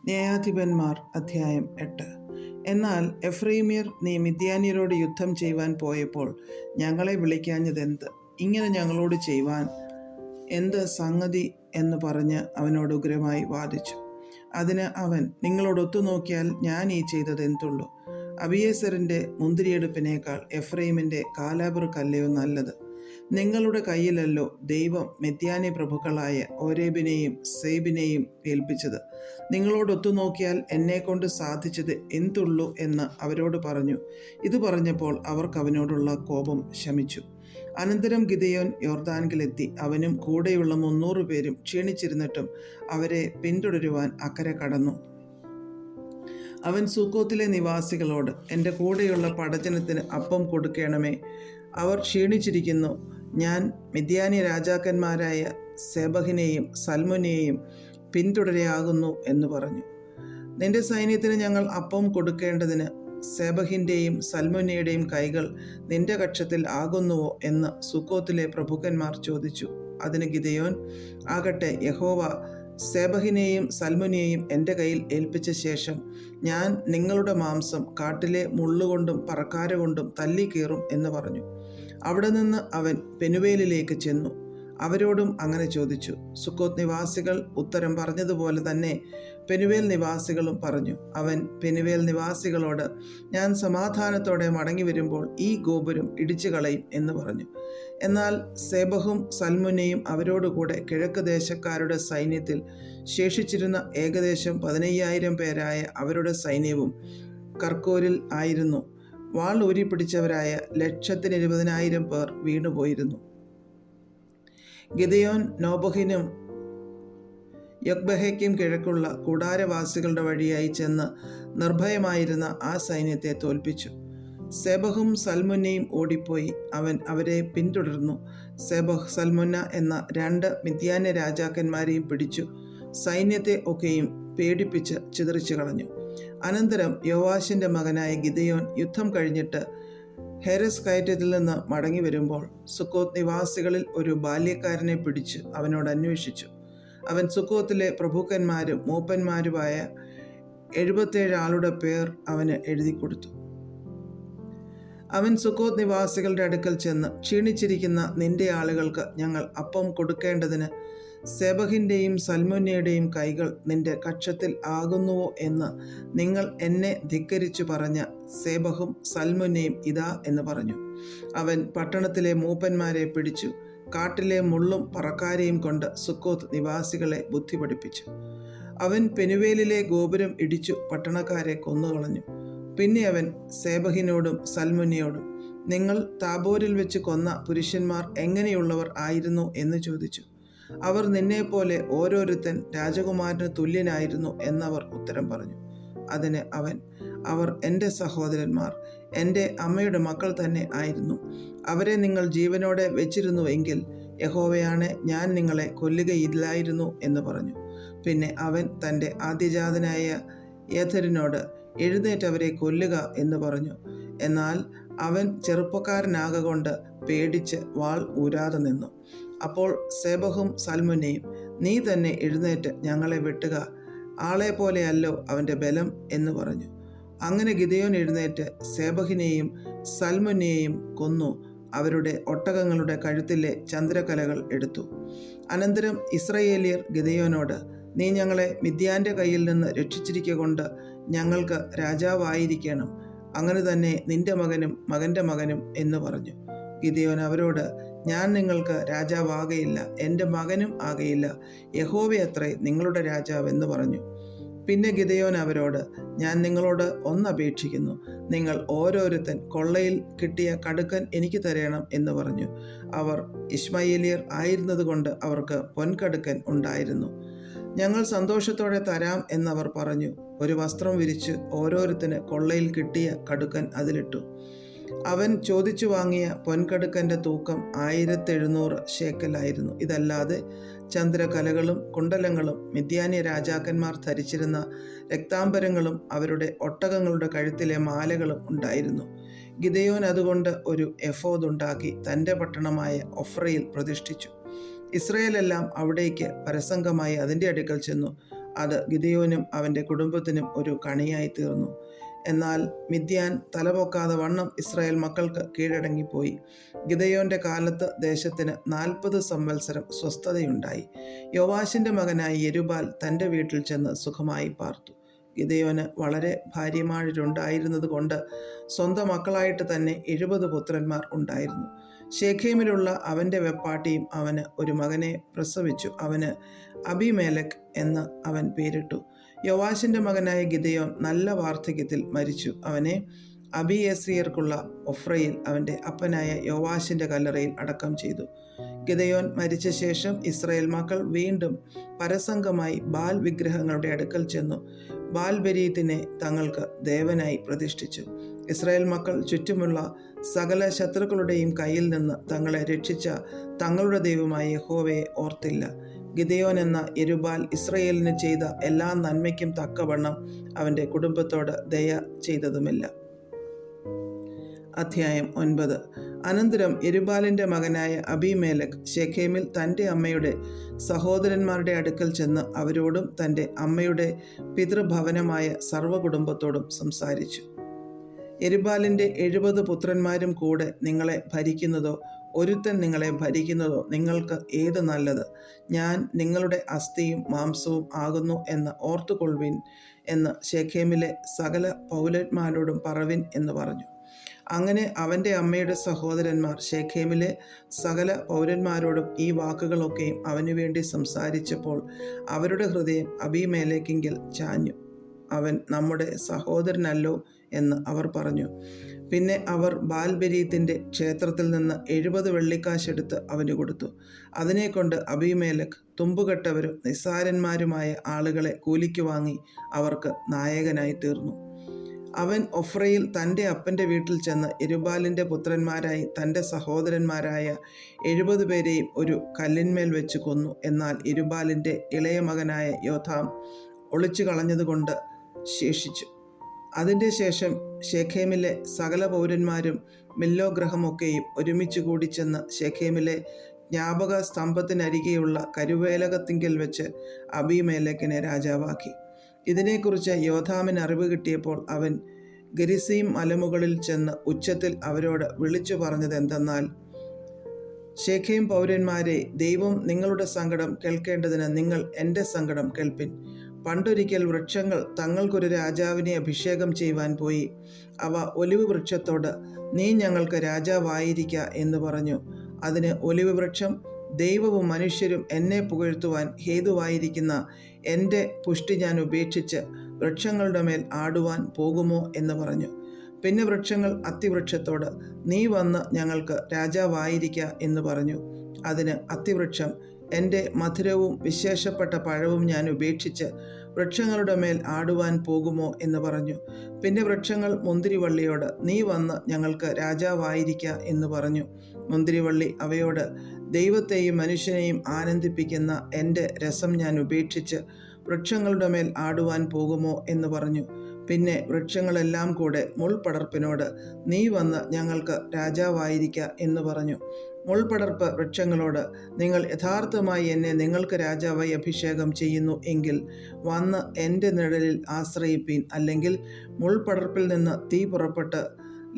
ന്യായാധിപന്മാർ അധ്യായം 8. എന്നാൽ എഫ്രൈമ്യർ, നീ മിദ്യാന്യരോട് യുദ്ധം ചെയ്യുവാൻ പോയപ്പോൾ ഞങ്ങളെ വിളിക്കാഞ്ഞതെന്ത്? ഇങ്ങനെ ഞങ്ങളോട് ചെയ്യുവാൻ എന്ത് സംഗതി എന്ന് പറഞ്ഞ് അവനോട് ഉഗ്രമായി വാദിച്ചു. അതിന് അവൻ, നിങ്ങളോട് ഒത്തുനോക്കിയാൽ ഞാൻ ഈ ചെയ്തത് എന്തുള്ളൂ? അബിയേസറിൻ്റെ മുന്തിരിയെടുപ്പിനേക്കാൾ എഫ്രൈമിൻ്റെ കാലാപുറുക്കല്ലയോ നല്ലത്? നിങ്ങളുടെ കയ്യിലല്ലോ ദൈവം മിദ്യാന്യ പ്രഭുക്കളായ ഓരേബിനെയും സേബിനെയും ഏൽപ്പിച്ചത്. നിങ്ങളോട് ഒത്തുനോക്കിയാൽ എന്നെക്കൊണ്ട് സാധിച്ചത് എന്തുള്ളൂ എന്ന് അവരോട് പറഞ്ഞു. ഇത് പറഞ്ഞപ്പോൾ അവർക്ക് അവനോടുള്ള കോപം ശമിച്ചു. അനന്തരം ഗിദെയോൻ യോർദാനിലെത്തി. അവനും കൂടെയുള്ള 300 പേരും ക്ഷീണിച്ചിരുന്നിട്ടും അവരെ പിന്തുടരുവാൻ അക്കരെ കടന്നു. അവൻ സുക്കോത്തിലെ നിവാസികളോട്, എൻ്റെ കൂടെയുള്ള പടജനത്തിന് അപ്പം കൊടുക്കണമേ, അവർ ക്ഷീണിച്ചിരിക്കുന്നു. ഞാൻ മിദ്യാന്യ രാജാക്കന്മാരായ സെബഹിനെയും സൽമുനെയും പിന്തുടരെയാകുന്നു എന്ന് പറഞ്ഞു. നിന്റെ സൈന്യത്തിന് ഞങ്ങൾ അപ്പം കൊടുക്കേണ്ടതിന് സെബഹിൻ്റെയും സൽമുനയുടെയും കൈകൾ നിന്റെ കക്ഷത്തിൽ ആകുന്നുവോ എന്ന് സുക്കോത്തിലെ പ്രഭുക്കന്മാർ ചോദിച്ചു. അതിന് ഗിദെയോൻ, ആകട്ടെ, യഹോവ സെബഹിനെയും സൽമുനെയും എൻ്റെ കയ്യിൽ ഏൽപ്പിച്ച ശേഷം ഞാൻ നിങ്ങളുടെ മാംസം കാട്ടിലെ മുള്ളുകൊണ്ടും പറക്കാരകൊണ്ടും തല്ലിക്കീറും എന്ന് പറഞ്ഞു. അവിടെ നിന്ന് അവൻ പെനുവേലിലേക്ക് ചെന്നു. അവരോടും അങ്ങനെ ചോദിച്ചു. സുക്കോത്ത് നിവാസികൾ ഉത്തരം പറഞ്ഞതുപോലെ തന്നെ പെനുവേൽ നിവാസികളും പറഞ്ഞു. അവൻ പെനുവേൽ നിവാസികളോട്, ഞാൻ സമാധാനത്തോടെ മടങ്ങി വരുമ്പോൾ ഈ ഗോപുരം ഇടിച്ചു കളയും എന്ന് പറഞ്ഞു. എന്നാൽ സെബഹും സൽമുനയും അവരോടുകൂടെ കിഴക്ക് ദേശക്കാരുടെ സൈന്യത്തിൽ ശേഷിച്ചിരുന്ന ഏകദേശം 15,000 പേരായ അവരുടെ സൈന്യവും കർക്കോരിൽ ആയിരുന്നു. വാൾ ഊരിപ്പിടിച്ചവരായ 120,000 പേർ വീണുപോയിരുന്നു. ഗിദെയോൻ നോബഹിനും യൊക്ബഹയ്ക്കും കിഴക്കുള്ള കൂടാരവാസികളുടെ വഴിയായി ചെന്ന് നിർഭയമായിരുന്ന ആ സൈന്യത്തെ തോൽപ്പിച്ചു. സെബഹും സൽമുന്നയും ഓടിപ്പോയി. അവൻ അവരെ പിന്തുടർന്നു. സെബഹ് സൽമുന്ന എന്ന 2 മിദ്യാന്യ രാജാക്കന്മാരെയും പിടിച്ചു. സൈന്യത്തെ ഒക്കെയും പേടിപ്പിച്ച് ചിതറിച്ചു കളഞ്ഞു. അനന്തരം യോവാശിൻ്റെ മകനായ ഗിദെയോൻ യുദ്ധം കഴിഞ്ഞിട്ട് ഹെരസ് കയറ്റത്തിൽ നിന്ന് മടങ്ങി വരുമ്പോൾ സുക്കോത്ത് നിവാസികളിൽ ഒരു ബാല്യക്കാരനെ പിടിച്ച് അവനോട് അന്വേഷിച്ചു. അവൻ സുക്കോത്തിലെ പ്രഭുക്കന്മാരും മൂപ്പന്മാരുമായ 77 ആളുടെ പേർ അവന് എഴുതി കൊടുത്തു. അവൻ സുക്കോത്ത് നിവാസികളുടെ അടുക്കൽ ചെന്ന്, ക്ഷീണിച്ചിരിക്കുന്ന നിന്റെ ആളുകൾക്ക് ഞങ്ങൾ അപ്പം കൊടുക്കേണ്ടതിന് സെബഹിൻ്റെയും സൽമുന്നയുടെയും കൈകൾ നിന്റെ കക്ഷത്തിൽ ആകുന്നുവോ എന്ന് നിങ്ങൾ എന്നെ ധിക്കരിച്ചു പറഞ്ഞ സെബഹും സൽമുന്നയും ഇതാ എന്ന് പറഞ്ഞു. അവൻ പട്ടണത്തിലെ മൂപ്പന്മാരെ പിടിച്ചു കാട്ടിലെ മുള്ളും പറക്കാരെയും കൊണ്ട് സുക്കോത്ത് നിവാസികളെ ബുദ്ധി പഠിപ്പിച്ചു. അവൻ പെനുവേലിലെ ഗോപുരം ഇടിച്ചു പട്ടണക്കാരെ കൊന്നുകളഞ്ഞു. പിന്നെ അവൻ സെബഹിനോടും സൽമുന്നയോടും, നിങ്ങൾ താബോരിൽ വെച്ച് കൊന്ന പുരുഷന്മാർ എങ്ങനെയുള്ളവർ ആയിരുന്നു എന്ന് ചോദിച്ചു. അവർ നിന്നെപ്പോലെ ഓരോരുത്തൻ രാജകുമാരന് തുല്യനായിരുന്നു എന്നവർ ഉത്തരം പറഞ്ഞു. അതിന് അവൻ, അവർ എൻ്റെ സഹോദരന്മാർ, എൻ്റെ അമ്മയുടെ മക്കൾ തന്നെ ആയിരുന്നു. അവരെ നിങ്ങൾ ജീവനോടെ വെച്ചിരുന്നുവെങ്കിൽ യഹോവയാണ്, ഞാൻ നിങ്ങളെ കൊല്ലുകയില്ലായിരുന്നു എന്ന് പറഞ്ഞു. പിന്നെ അവൻ തൻ്റെ ആദ്യജാതനായ യേഥരിനോട്, എഴുന്നേറ്റ് അവരെ കൊല്ലുക എന്ന് പറഞ്ഞു. എന്നാൽ അവൻ ചെറുപ്പക്കാരനാകൊണ്ട് പേടിച്ച് വാൾ ഊരാതെ നിന്നു. അപ്പോൾ സെബഹും സൽമുന്നയും, നീ തന്നെ എഴുന്നേറ്റ് ഞങ്ങളെ വെട്ടുക, ആളെ പോലെയല്ലോ അവൻ്റെ ബലം എന്ന് പറഞ്ഞു. അങ്ങനെ ഗിദെയോൻ എഴുന്നേറ്റ് സെബഹിനെയും സൽമുന്നയെയും കൊന്നു അവരുടെ ഒട്ടകങ്ങളുടെ കഴുത്തിലെ ചന്ദ്രക്കലകൾ എടുത്തു. അനന്തരം ഇസ്രായേലിയർ ഗിദെയോനോട്, നീ ഞങ്ങളെ മിദ്യാൻ്റെ കയ്യിൽ നിന്ന് രക്ഷിച്ചിരിക്കൊണ്ട് ഞങ്ങൾക്ക് രാജാവായിരിക്കണം, അങ്ങനെ തന്നെ നിന്റെ മകനും മകൻ്റെ മകനും എന്ന് പറഞ്ഞു. ഗിദെയോൻ അവരോട്, ഞാൻ നിങ്ങൾക്ക് രാജാവാകയില്ല, എൻ്റെ മകനും ആകയില്ല, യഹോവയത്രേ നിങ്ങളുടെ രാജാവ് എന്ന് പറഞ്ഞു. പിന്നെ ഗിദെയോൻ അവരോട്, ഞാൻ നിങ്ങളോട് ഒന്നപേക്ഷിക്കുന്നു, നിങ്ങൾ ഓരോരുത്തൻ കൊള്ളയിൽ കിട്ടിയ കടുക്കൻ എനിക്ക് തരണം എന്ന് പറഞ്ഞു. അവർ ഇശ്മായേലിയർ ആയിരുന്നതുകൊണ്ട് അവർക്ക് പൊൻകടുക്കൻ ഉണ്ടായിരുന്നു. ഞങ്ങൾ സന്തോഷത്തോടെ തരാം എന്നവർ പറഞ്ഞു. ഒരു വസ്ത്രം വിരിച്ച് ഓരോരുത്തന് കൊള്ളയിൽ കിട്ടിയ കടുക്കൻ അതിലിട്ടു. അവൻ ചോദിച്ചു വാങ്ങിയ പൊൻകടുക്കൻ്റെ തൂക്കം 1700 ശേക്കലായിരുന്നു. ഇതല്ലാതെ ചന്ദ്രകലകളും കുണ്ടലങ്ങളും മിദ്യാന്യ രാജാക്കന്മാർ ധരിച്ചിരുന്ന രക്താംബരങ്ങളും അവരുടെ ഒട്ടകങ്ങളുടെ കഴുത്തിലെ മാലകളും ഉണ്ടായിരുന്നു. ഗിദെയോൻ അതുകൊണ്ട് ഒരു എഫോദ് ഉണ്ടാക്കി തൻ്റെ പട്ടണമായ ഒഫ്രയിൽ പ്രതിഷ്ഠിച്ചു. ഇസ്രായേലെല്ലാം അവിടേക്ക് പരസംഗമായി അതിൻ്റെ അടുക്കൽ ചെന്നു. അത് ഗിദെയോനും അവൻ്റെ കുടുംബത്തിനും ഒരു കണിയായി തീർന്നു. എന്നാൽ മിദ്യാൻ തലപൊക്കാതെ വണ്ണം ഇസ്രായേൽ മക്കൾക്ക് കീഴടങ്ങിപ്പോയി. ഗിദെയോൻ്റെ കാലത്ത് ദേശത്തിന് 40 സംവത്സരം സ്വസ്ഥതയുണ്ടായി. യോവാശിൻ്റെ മകനായ യെരുബാൽ തൻ്റെ വീട്ടിൽ ചെന്ന് സുഖമായി പാർത്തു. ഗിദെയോന് വളരെ ഭാര്യമാരുണ്ടായിരുന്നത് കൊണ്ട് സ്വന്തം മക്കളായിട്ട് തന്നെ 70 പുത്രന്മാർ ഉണ്ടായിരുന്നു. ശേഖേമിലുള്ള അവൻ്റെ വെപ്പാട്ടിയും അവന് ഒരു മകനെ പ്രസവിച്ചു. അവന് അബീമേലെക്ക് എന്ന് അവൻ പേരിട്ടു. യോവാശിൻ്റെ മകനായ ഗിദെയോൻ നല്ല വാർദ്ധക്യത്തിൽ മരിച്ചു. അവനെ അബിയേസ്രിയർക്കുള്ള ഒഫ്രയിൽ അവൻ്റെ അപ്പനായ യോവാശിൻ്റെ കല്ലറയിൽ അടക്കം ചെയ്തു. ഗിദെയോൻ മരിച്ച ശേഷം ഇസ്രായേൽ മക്കൾ വീണ്ടും പരസംഗമായി ബാൽ വിഗ്രഹങ്ങളുടെ അടുക്കൽ ചെന്നു ബാൽബെരീത്തിനെ തങ്ങൾക്ക് ദേവനായി പ്രതിഷ്ഠിച്ചു. ഇസ്രായേൽ മക്കൾ ചുറ്റുമുള്ള സകല ശത്രുക്കളുടെയും കയ്യിൽ നിന്ന് തങ്ങളെ രക്ഷിച്ച തങ്ങളുടെ ദൈവമായ യഹോവയെ ഓർത്തില്ല. ഗിദെയോൻ എന്ന യെരുബാൽ ഇസ്രായേലിന് ചെയ്ത എല്ലാ നന്മയ്ക്കും തക്കവണ്ണം അവൻ്റെ കുടുംബത്തോട് ദയ ചെയ്തതുമില്ല. അധ്യായം 9. അനന്തരം യെരുബാലിൻ്റെ മകനായ അബീമേലെക്ക് ശെഖേമിൽ തൻ്റെ അമ്മയുടെ സഹോദരന്മാരുടെ അടുക്കൽ ചെന്ന് അവരോടും തൻ്റെ അമ്മയുടെ പിതൃഭവനമായ സർവ്വകുടുംബത്തോടും സംസാരിച്ചു. യെരുബാലിൻ്റെ 70 പുത്രന്മാരും കൂടെ നിങ്ങളെ ഭരിക്കുന്നതോ ഒരുത്തൻ നിങ്ങളെ ഭരിക്കുന്നതോ നിങ്ങൾക്ക് ഏത് നല്ലത്? ഞാൻ നിങ്ങളുടെ അസ്ഥിയും മാംസവും ആകുന്നു എന്ന് ഓർത്തുകൊള്ളുവിൻ എന്ന് ശെഖേമിലെ സകല പൗരന്മാരോടും പറവിൻ എന്ന് പറഞ്ഞു. അങ്ങനെ അവൻ്റെ അമ്മയുടെ സഹോദരന്മാർ ശെഖേമിലെ സകല പൗരന്മാരോടും ഈ വാക്കുകളൊക്കെയും അവനു വേണ്ടി സംസാരിച്ചപ്പോൾ അവരുടെ ഹൃദയം അബീമേലെക്കിങ്കിൽ ചാഞ്ഞു. അവൻ നമ്മുടെ സഹോദരനല്ലോ എന്ന് അവർ പറഞ്ഞു. പിന്നെ അവർ ബാൽബെരീത്തിൻ്റെ ക്ഷേത്രത്തിൽ നിന്ന് 70 വെള്ളിക്കാശെടുത്ത് അവന് കൊടുത്തു. അതിനെക്കൊണ്ട് അബീമേലെക്ക് തുമ്പുകെട്ടവരും നിസ്സാരന്മാരുമായ ആളുകളെ കൂലിക്ക് വാങ്ങി അവർക്ക് നായകനായി തീർന്നു. അവൻ ഒഫ്രയിൽ തൻ്റെ അപ്പൻ്റെ വീട്ടിൽ ചെന്ന് യെരുബാലിൻ്റെ പുത്രന്മാരായി തൻ്റെ സഹോദരന്മാരായ 70 പേരെയും ഒരു കല്ലിന്മേൽ വെച്ച് കൊന്നു. എന്നാൽ യെരുബാലിൻ്റെ ഇളയ മകനായ യോഥാം ഒളിച്ചു കളഞ്ഞതുകൊണ്ട് ശേഷിച്ചു. അതിൻ്റെ ശേഷം ശെഖേമിലെ സകല പൗരന്മാരും മില്ലോ ഗ്രഹമൊക്കെയും ഒരുമിച്ച് കൂടി ചെന്ന് ശെഖേമിലെ ജ്ഞാപക സ്തംഭത്തിനരികെയുള്ള കരുവേലകത്തിങ്കൽ വെച്ച് അബീമേലെക്കിനെ രാജാവാക്കി. ഇതിനെക്കുറിച്ച് യോഥാമിന് അറിവ് കിട്ടിയപ്പോൾ അവൻ ഗരിസീം മലമുകളിൽ ചെന്ന് ഉച്ചത്തിൽ അവരോട് വിളിച്ചു പറഞ്ഞത് എന്തെന്നാൽ, ശെഖേം പൗരന്മാരെ, ദൈവം നിങ്ങളുടെ സങ്കടം കേൾക്കേണ്ടതിന് നിങ്ങൾ എൻ്റെ സങ്കടം കേൾപ്പിൻ. പണ്ടൊരിക്കൽ വൃക്ഷങ്ങൾ തങ്ങൾക്കൊരു രാജാവിനെ അഭിഷേകം ചെയ്യുവാൻ പോയി. അവ ഒലിവ് വൃക്ഷത്തോട്, നീ ഞങ്ങൾക്ക് രാജാവായിരിക്ക എന്ന് പറഞ്ഞു. അതിന് ഒലിവ് വൃക്ഷം, ദൈവവും മനുഷ്യരും എന്നെ പുകഴ്ത്തുവാൻ ഹേതുവായിരിക്കുന്ന എൻ്റെ പുഷ്ടി ഞാൻ ഉപേക്ഷിച്ച് വൃക്ഷങ്ങളുടെ മേൽ ആടുവാൻ പോകുമോ എന്ന് പറഞ്ഞു. പിന്നെ വൃക്ഷങ്ങൾ അത്തിവൃക്ഷത്തോട്, നീ വന്ന് ഞങ്ങൾക്ക് രാജാവായിരിക്ക എന്ന് പറഞ്ഞു. അതിന് അത്തിവൃക്ഷം, എൻ്റെ മധുരവും വിശേഷപ്പെട്ട പഴവും ഞാൻ ഉപേക്ഷിച്ച് വൃക്ഷങ്ങളുടെ മേൽ ആടുവാൻ പോകുമോ എന്ന് പറഞ്ഞു. പിന്നെ വൃക്ഷങ്ങൾ മുന്തിരിവള്ളിയോട്, നീ വന്ന് ഞങ്ങൾക്ക് രാജാവായിരിക്ക എന്ന് പറഞ്ഞു. മുന്തിരിവള്ളി അവയോട്, ദൈവത്തെയും മനുഷ്യനെയും ആനന്ദിപ്പിക്കുന്ന എൻ്റെ രസം ഞാൻ ഉപേക്ഷിച്ച് വൃക്ഷങ്ങളുടെ മേൽ ആടുവാൻ പോകുമോ എന്ന് പറഞ്ഞു. പിന്നെ വൃക്ഷങ്ങളെല്ലാം കൂടെ മുൾപടർപ്പിനോട്, നീ വന്ന് ഞങ്ങൾക്ക് രാജാവായിരിക്ക എന്ന് പറഞ്ഞു. മുൾപടർപ്പ് വൃക്ഷങ്ങളോട്, നിങ്ങൾ യഥാർത്ഥമായി എന്നെ നിങ്ങൾക്ക് രാജാവായി അഭിഷേകം ചെയ്യുന്നു എങ്കിൽ വന്ന് എൻ്റെ നിഴലിൽ ആശ്രയിപ്പീൻ. അല്ലെങ്കിൽ മുൾപടർപ്പിൽ നിന്ന് തീ പുറപ്പെട്ട്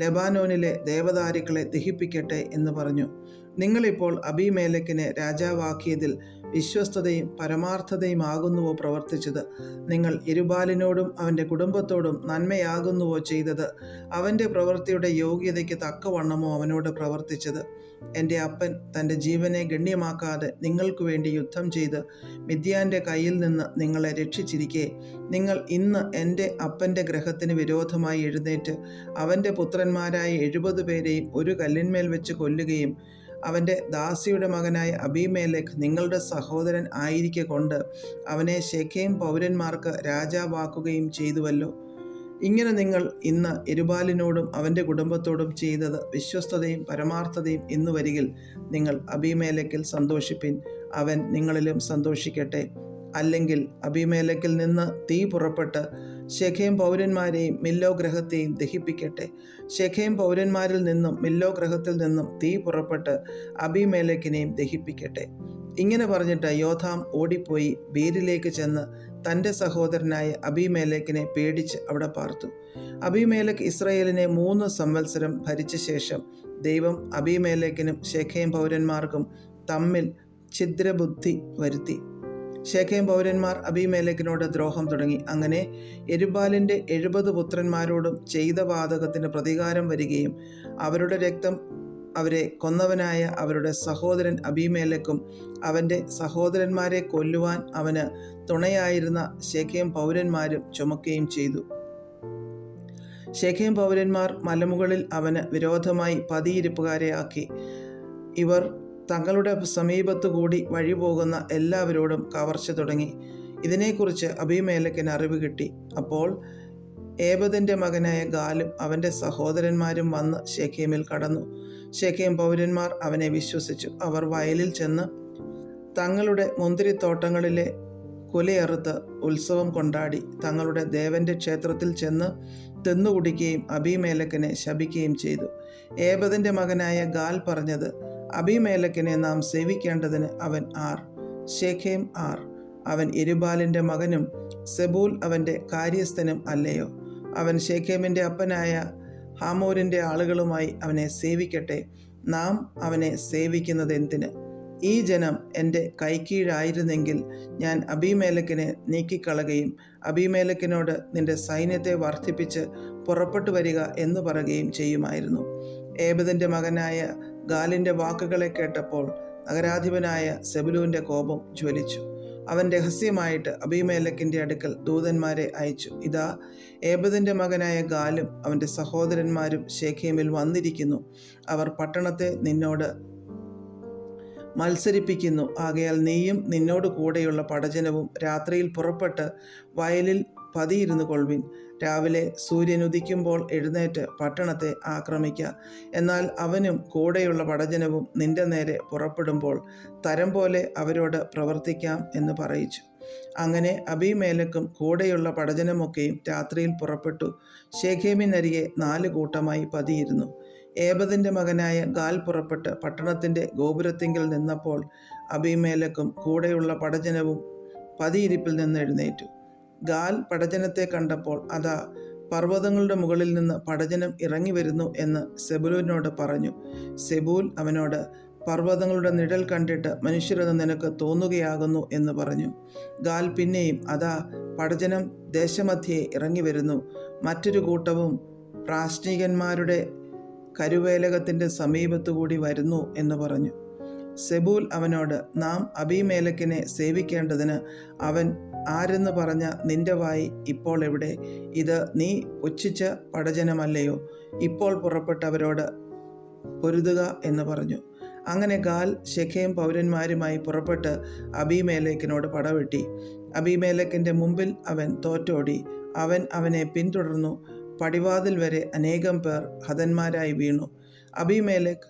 ലെബാനോനിലെ ദേവദാരുക്കളെ ദഹിപ്പിക്കട്ടെ എന്ന് പറഞ്ഞു. നിങ്ങളിപ്പോൾ അബീമേലെക്കിനെ രാജാവാക്കിയതിൽ വിശ്വസ്തതയും പരമാർത്ഥതയുമാകുന്നുവോ പ്രവർത്തിച്ചത്? നിങ്ങൾ യെരുബാലിനോടും അവൻ്റെ കുടുംബത്തോടും നന്മയാകുന്നുവോ ചെയ്തത്? അവൻ്റെ പ്രവൃത്തിയുടെ യോഗ്യതയ്ക്ക് തക്കവണ്ണമോ അവനോട് പ്രവർത്തിച്ചത്? എൻ്റെ അപ്പൻ തൻ്റെ ജീവനെ ഗണ്യമാക്കാതെ നിങ്ങൾക്ക് വേണ്ടി യുദ്ധം ചെയ്ത് മിദ്യാൻ്റെ കയ്യിൽ നിന്ന് നിങ്ങളെ രക്ഷിച്ചിരിക്കെ, നിങ്ങൾ ഇന്ന് എൻ്റെ അപ്പൻ്റെ ഗ്രഹത്തിന് വിരോധമായി എഴുന്നേറ്റ് അവൻ്റെ പുത്രന്മാരായ 70 പേരെയും ഒരു കല്ലിന്മേൽ വെച്ച് കൊല്ലുകയും അവൻ്റെ ദാസിയുടെ മകനായ അബീമേലെക്ക് നിങ്ങളുടെ സഹോദരൻ ആയിരിക്കെ കൊണ്ട് അവനെ ശെഖേം പൗരന്മാർക്ക് രാജാവാക്കുകയും ചെയ്തുവല്ലോ. ഇങ്ങനെ നിങ്ങൾ ഇന്ന് യെരുബാലിനോടും അവൻ്റെ കുടുംബത്തോടും ചെയ്തത് വിശ്വസ്തതയും പരമാർത്ഥതയും ഇന്നു വരികിൽ നിങ്ങൾ അബീമേലെക്കിൽ സന്തോഷിപ്പിൻ, അവൻ നിങ്ങളിലും സന്തോഷിക്കട്ടെ. അല്ലെങ്കിൽ അബീമേലെക്കിൽ നിന്ന് തീ പുറപ്പെട്ട് ശെഖേം പൗരന്മാരെയും മില്ലോ ഗ്രഹത്തെയും ദഹിപ്പിക്കട്ടെ. ശെഖേം പൗരന്മാരിൽ നിന്നും മില്ലോ ഗ്രഹത്തിൽ നിന്നും തീ പുറപ്പെട്ട് അബീമേലെക്കിനെയും ദഹിപ്പിക്കട്ടെ. ഇങ്ങനെ പറഞ്ഞിട്ട് യോഥാം ഓടിപ്പോയി ബേരിലേക്ക് ചെന്ന് തൻ്റെ സഹോദരനായ അബീമേലെക്കിനെ പേടിച്ച് അവിടെ പാർത്തു. അബീമേലെക്ക് ഇസ്രായേലിനെ 3 സംവത്സരം ഭരിച്ച ശേഷം ദൈവം അബീമേലെക്കിനും ശെഖേം പൗരന്മാർക്കും തമ്മിൽ ഛിദ്രബുദ്ധി വരുത്തി. ശെഖേം പൗരന്മാർ അബീമേലെക്കിനോട് ദ്രോഹം തുടങ്ങി. അങ്ങനെ യെരുബ്ബാലിൻ്റെ 70 പുത്രന്മാരോടും ചെയ്ത പാതകത്തിന് പ്രതികാരം വരികയും അവരുടെ രക്തം അവരെ കൊന്നവനായ അവരുടെ സഹോദരൻ അബീമേലെക്കും അവൻ്റെ സഹോദരന്മാരെ കൊല്ലുവാൻ അവന് തുണയായിരുന്ന ശെഖേം പൗരന്മാരും ചുമക്കുകയും ചെയ്തു. ശെഖേം പൗരന്മാർ മലമുകളിൽ അവന് വിരോധമായി പതിയിരിപ്പുകാരെ ആക്കി. ഇവർ തങ്ങളുടെ സമീപത്തു കൂടി വഴിപോകുന്ന എല്ലാവരോടും കവർച്ച തുടങ്ങി. ഇതിനെക്കുറിച്ച് അബീമേലെക്കിന് അറിവ് കിട്ടി. അപ്പോൾ ഏബദിൻ്റെ മകനായ ഗാലും അവൻ്റെ സഹോദരന്മാരും വന്ന് ശെഖേമിൽ കടന്നു. ശെഖേം പൗരന്മാർ അവനെ വിശ്വസിച്ചു. അവർ വയലിൽ ചെന്ന് തങ്ങളുടെ മുന്തിരിത്തോട്ടങ്ങളിലെ കുലയറുത്ത് ഉത്സവം കൊണ്ടാടി തങ്ങളുടെ ദേവൻ്റെ ക്ഷേത്രത്തിൽ ചെന്ന് തിന്നുകുടിക്കുകയും അബീമേലെക്കിനെ ശപിക്കുകയും ചെയ്തു. ഏബദിൻ്റെ മകനായ ഗാൽ പറഞ്ഞത്, അബീമേലെക്കിനെ നാം സേവിക്കേണ്ടതിന് അവൻ ആർ? Shechem R? അവൻ യെരുബ്ബാലിൻ്റെ മകനും സെബൂൽ അവൻ്റെ കാര്യസ്ഥനും അല്ലയോ? അവൻ ശെഖേമിൻ്റെ അപ്പനായ ഹാമോരിൻ്റെ ആളുകളുമായി അവനെ സേവിക്കട്ടെ. നാം അവനെ സേവിക്കുന്നത് എന്തിന്? ഈ ജനം എൻ്റെ കൈക്കീഴായിരുന്നെങ്കിൽ ഞാൻ അബീമേലെക്കിനെ നീക്കിക്കളയുകയും അബീമേലെക്കിനോട് നിന്റെ സൈന്യത്തെ വർദ്ധിപ്പിച്ച് പുറപ്പെട്ടു വരിക എന്ന് പറയുകയും ചെയ്യുമായിരുന്നു. ഏബദിൻ്റെ മകനായ ഗാലിൻ്റെ വാക്കുകളെ കേട്ടപ്പോൾ നഗരാധിപനായ സെബുലൂൻ്റെ കോപം ജ്വലിച്ചു. അവൻ രഹസ്യമായിട്ട് അബീമേലെക്കിൻ്റെ അടുക്കൽ ദൂതന്മാരെ അയച്ചു. ഇതാ, ഏബദിൻ്റെ മകനായ ഗാലും അവൻ്റെ സഹോദരന്മാരും ശെഖേമിൽ വന്നിരിക്കുന്നു. അവർ പട്ടണത്തെ നിന്നോട് മത്സരിപ്പിക്കുന്നു. ആകയാൽ നീയും നിന്നോട് കൂടെയുള്ള പടജനവും രാത്രിയിൽ പുറപ്പെട്ട് വയലിൽ പതിയിരുന്നു കൊള്ളുവിൻ. രാവിലെ സൂര്യൻ ഉദിക്കുമ്പോൾ എഴുന്നേറ്റ് പട്ടണത്തെ ആക്രമിക്കുക. എന്നാൽ അവനും കൂടെയുള്ള പടജനവും നിന്റെ നേരെ പുറപ്പെടുമ്പോൾ തരം പോലെ അവരോട് പ്രവർത്തിക്കാം എന്ന് പറയിച്ചു. അങ്ങനെ അബീമേലെക്കും കൂടെയുള്ള പടജനമൊക്കെയും രാത്രിയിൽ പുറപ്പെട്ടു ശെഖേമിനരികെ 4 കൂട്ടമായി പതിയിരുന്നു. ഏബദിൻ്റെ മകനായ ഗാൽ പുറപ്പെട്ട് പട്ടണത്തിൻ്റെ ഗോപുരത്തിങ്കിൽ നിന്നപ്പോൾ അബീമേലെക്കും കൂടെയുള്ള പടജനവും പതിയിരിപ്പിൽ നിന്ന് എഴുന്നേറ്റു. ഗാൽ പടജനത്തെ കണ്ടപ്പോൾ അതാ, പർവ്വതങ്ങളുടെ മുകളിൽ നിന്ന് പടജനം ഇറങ്ങി വരുന്നു എന്ന് സെബൂലിനോട് പറഞ്ഞു. സെബൂൽ അവനോട്, പർവ്വതങ്ങളുടെ നിഴൽ കണ്ടിട്ട് മനുഷ്യരെന്ന് നിനക്ക് തോന്നുകയാകുന്നു എന്ന് പറഞ്ഞു. ഗാൽ പിന്നെയും, അതാ, പടജനം ദേശമധ്യേ ഇറങ്ങി വരുന്നു. മറ്റൊരു കൂട്ടവും പ്രാശ്നികന്മാരുടെ കരുവേലകത്തിൻ്റെ സമീപത്തുകൂടി വരുന്നു എന്ന് പറഞ്ഞു. സെബൂൽ അവനോട്, നാം അബീമേലെക്കിനെ സേവിക്കേണ്ടതിന് അവൻ ആരെന്ന് പറഞ്ഞ നിന്റെ വായി ഇപ്പോൾ എവിടെ? ഇത് നീ പുച്ഛിച്ച പടജനമല്ലയോ? ഇപ്പോൾ പുറപ്പെട്ടവരോട് പൊരുതുക എന്ന് പറഞ്ഞു. അങ്ങനെ ഗാൽ ശെഖേം പൗരന്മാരുമായി പുറപ്പെട്ട് അബീമേലെക്കിനോട് പടവെട്ടി. അബീമേലെക്കിൻ്റെ മുമ്പിൽ അവൻ തോറ്റോടി. അവൻ അവനെ പിന്തുടർന്നു. പടിവാതിൽ വരെ അനേകം പേർ ഹതന്മാരായി വീണു. അബീമേലെക്ക്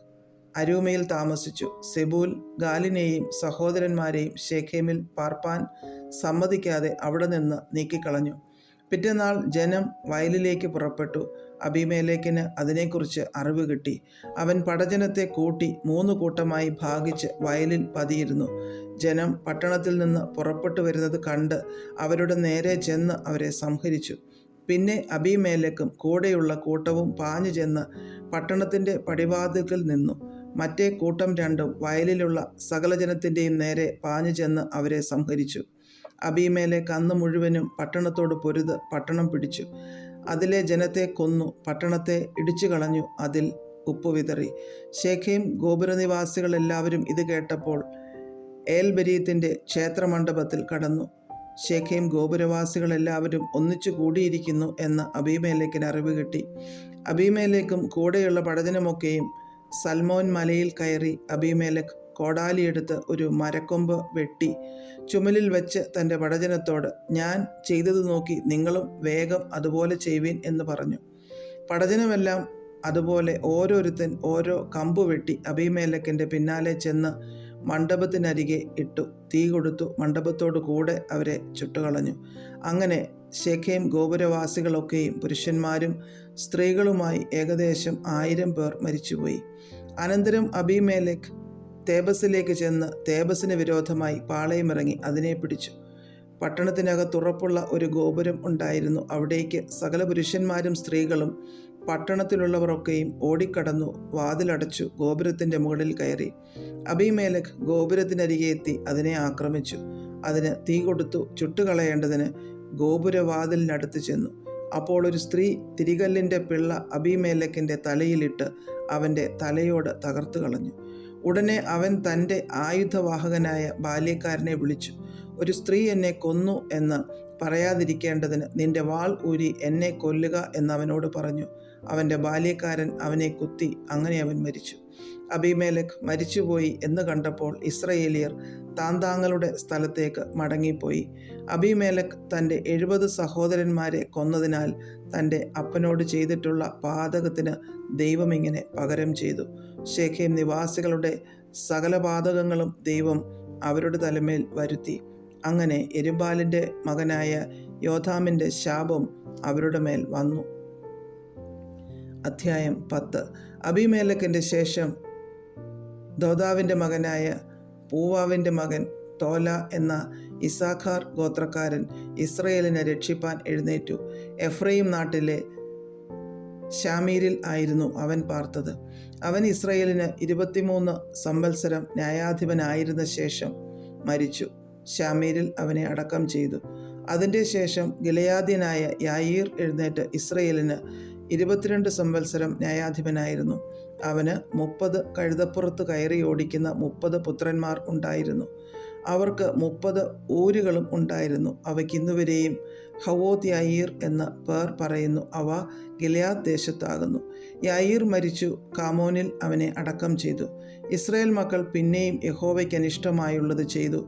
അരൂമയിൽ താമസിച്ചു. സെബൂൽ ഗാലിനെയും സഹോദരന്മാരെയും ശെഖേമിൽ പാർപ്പാൻ സമ്മതിക്കാതെ അവിടെ നിന്ന് നീക്കിക്കളഞ്ഞു. പിറ്റേന്നാൾ ജനം വയലിലേക്ക് പുറപ്പെട്ടു. അബീമേലെക്കിന് അതിനെക്കുറിച്ച് അറിവ് കിട്ടി. അവൻ പടജനത്തെ കൂട്ടി 3 കൂട്ടമായി ഭാഗിച്ച് വയലിൽ പതിയിരുന്നു. ജനം പട്ടണത്തിൽ നിന്ന് പുറപ്പെട്ടു വരുന്നത് കണ്ട് അവരുടെ നേരെ ചെന്ന് അവരെ സംഹരിച്ചു. പിന്നെ അബീമേലെക്കും കൂടെയുള്ള കൂട്ടവും പാഞ്ഞു ചെന്ന് പട്ടണത്തിൻ്റെ പടിവാതിൽക്കൽ നിന്നു. മറ്റേ കൂട്ടം 2 വയലിലുള്ള സകല ജനത്തിൻ്റെയും നേരെ പാഞ്ഞു ചെന്ന് അവരെ സംഹരിച്ചു. അബീമേലെക്ക് അന്ന് മുഴുവനും പട്ടണത്തോട് പൊരുത് പട്ടണം പിടിച്ചു. അതിലെ ജനത്തെ കൊന്നു. പട്ടണത്തെ ഇടിച്ചു കളഞ്ഞു. അതിൽ ഉപ്പ് വിതറി. ശെഖേം ഗോപുരനിവാസികളെല്ലാവരും ഇത് കേട്ടപ്പോൾ ഏൽബരീത്തിൻ്റെ ക്ഷേത്രമണ്ഡപത്തിൽ കടന്നു. ശെഖേം ഗോപുരവാസികളെല്ലാവരും ഒന്നിച്ചു കൂടിയിരിക്കുന്നു എന്ന് അബീമേലെക്കിന് അറിവ് കിട്ടി. അബീമേലെക്കും കൂടെയുള്ള പടജനമൊക്കെയും സൽമോൻ മലയിൽ കയറി. അബീമേലെക്ക് കോടാലിയെടുത്ത് ഒരു മരക്കൊമ്പ് വെട്ടി ചുമലിൽ വെച്ച് തൻ്റെ പടജനത്തോട്, ഞാൻ ചെയ്തത് നോക്കി നിങ്ങളും വേഗം അതുപോലെ ചെയ്യുവിൻ എന്ന് പറഞ്ഞു. പടജനമെല്ലാം അതുപോലെ ഓരോരുത്തൻ ഓരോ കമ്പ് വെട്ടി അബീമേലെക്കിൻ്റെ പിന്നാലെ ചെന്ന് മണ്ഡപത്തിനരികെ ഇട്ടു. തീ കൊടുത്തു മണ്ഡപത്തോടു കൂടെ അവരെ ചുട്ടുകളഞ്ഞു. അങ്ങനെ ശെഖേം ഗോപുരവാസികളൊക്കെയും പുരുഷന്മാരും സ്ത്രീകളുമായി ഏകദേശം 1000 പേർ മരിച്ചുപോയി. അനന്തരം അബീമേലെക്ക് തേബസിലേക്ക് ചെന്ന് തേബസിന് വിരോധമായി പാളയമിറങ്ങി അതിനെ പിടിച്ചു. പട്ടണത്തിനകത്തുറപ്പുള്ള ഒരു ഗോപുരം ഉണ്ടായിരുന്നു. അവിടേക്ക് സകല പുരുഷന്മാരും സ്ത്രീകളും പട്ടണത്തിലുള്ളവരൊക്കെയും ഓടിക്കടന്നു, വാതിലടച്ചു, ഗോപുരത്തിൻ്റെ മുകളിൽ കയറി. അബീമേലെക്ക് ഗോപുരത്തിനരികെ എത്തി അതിനെ ആക്രമിച്ചു. അതിന് തീ കൊടുത്തു ചുട്ടുകളയേണ്ടതിന് ഗോപുരവാതിലിനടുത്ത് ചെന്നു. അപ്പോൾ ഒരു സ്ത്രീ തിരികല്ലിൻ്റെ പിള്ള അബീമേലെക്കിൻ്റെ തലയിലിട്ട് അവൻ്റെ തലയോട് തകർത്തു കളഞ്ഞു. ഉടനെ അവൻ തൻ്റെ ആയുധവാഹകനായ ബാല്യക്കാരനെ വിളിച്ചു. ഒരു സ്ത്രീ എന്നെ കൊന്നു എന്ന് പറയാതിരിക്കേണ്ടതിന് നിന്റെ വാൾ ഊരി എന്നെ കൊല്ലുക എന്നവനോട് പറഞ്ഞു. അവൻ്റെ ബാല്യക്കാരൻ അവനെ കുത്തി, അങ്ങനെ അവൻ മരിച്ചു. അബീമേലെക്ക് മരിച്ചുപോയി എന്ന് കണ്ടപ്പോൾ ഇസ്രയേലിയർ താന്താങ്ങളുടെ സ്ഥലത്തേക്ക് മടങ്ങിപ്പോയി. അബീമേലെക്ക് തൻ്റെ 70 സഹോദരന്മാരെ കൊന്നതിനാൽ തൻ്റെ അപ്പനോട് ചെയ്തിട്ടുള്ള പാതകത്തിന് ദൈവം ഇങ്ങനെ പകരം ചെയ്തു. ശെഖേം നിവാസികളുടെ സകല പാതകങ്ങളും ദൈവം അവരുടെ തലമേൽ വരുത്തി. അങ്ങനെ യെരുബ്ബാലിൻ്റെ മകനായ യോഥാമിൻ്റെ ശാപം അവരുടെ മേൽ വന്നു. അധ്യായം 10. അബീമേലെക്കിൻ്റെ ശേഷം ദോദാവിൻ്റെ മകനായ പൂവാവിൻ്റെ മകൻ തോല എന്ന ഇസാഖാർ ഗോത്രക്കാരൻ ഇസ്രയേലിനെ രക്ഷിപ്പാൻ എഴുന്നേറ്റു. എഫ്രയീം നാട്ടിലെ ശാമീരിൽ ആയിരുന്നു അവൻ പാർത്തത്. അവൻ ഇസ്രയേലിന് 23 സംവത്സരം ന്യായാധിപനായിരുന്ന ശേഷം മരിച്ചു. ശാമീരിൽ അവനെ അടക്കം ചെയ്തു. അതിൻ്റെ ശേഷം ഗിലെയാദ്യനായ യായീർ എഴുന്നേറ്റ് ഇസ്രയേലിന് 22 സംവത്സരം ന്യായാധിപനായിരുന്നു. അവന് 30 കഴുതപ്പുറത്ത് കയറി ഓടിക്കുന്ന 30 പുത്രന്മാർ ഉണ്ടായിരുന്നു. അവർക്ക് 30 ഊരുകളും ഉണ്ടായിരുന്നു. അവയ്ക്ക് ഇന്നുവരെയും ഹവോത്ത് യായീർ എന്ന പേർ പറയുന്നു. അവ ഗിലെയാദ് ദേശത്താകുന്നു. യായീർ മരിച്ചു. കാമോനിൽ അവനെ അടക്കം ചെയ്തു. ഇസ്രായേൽ മക്കൾ പിന്നെയും യഹോവയ്ക്ക് അനിഷ്ടമായുള്ളത് ചെയ്തു.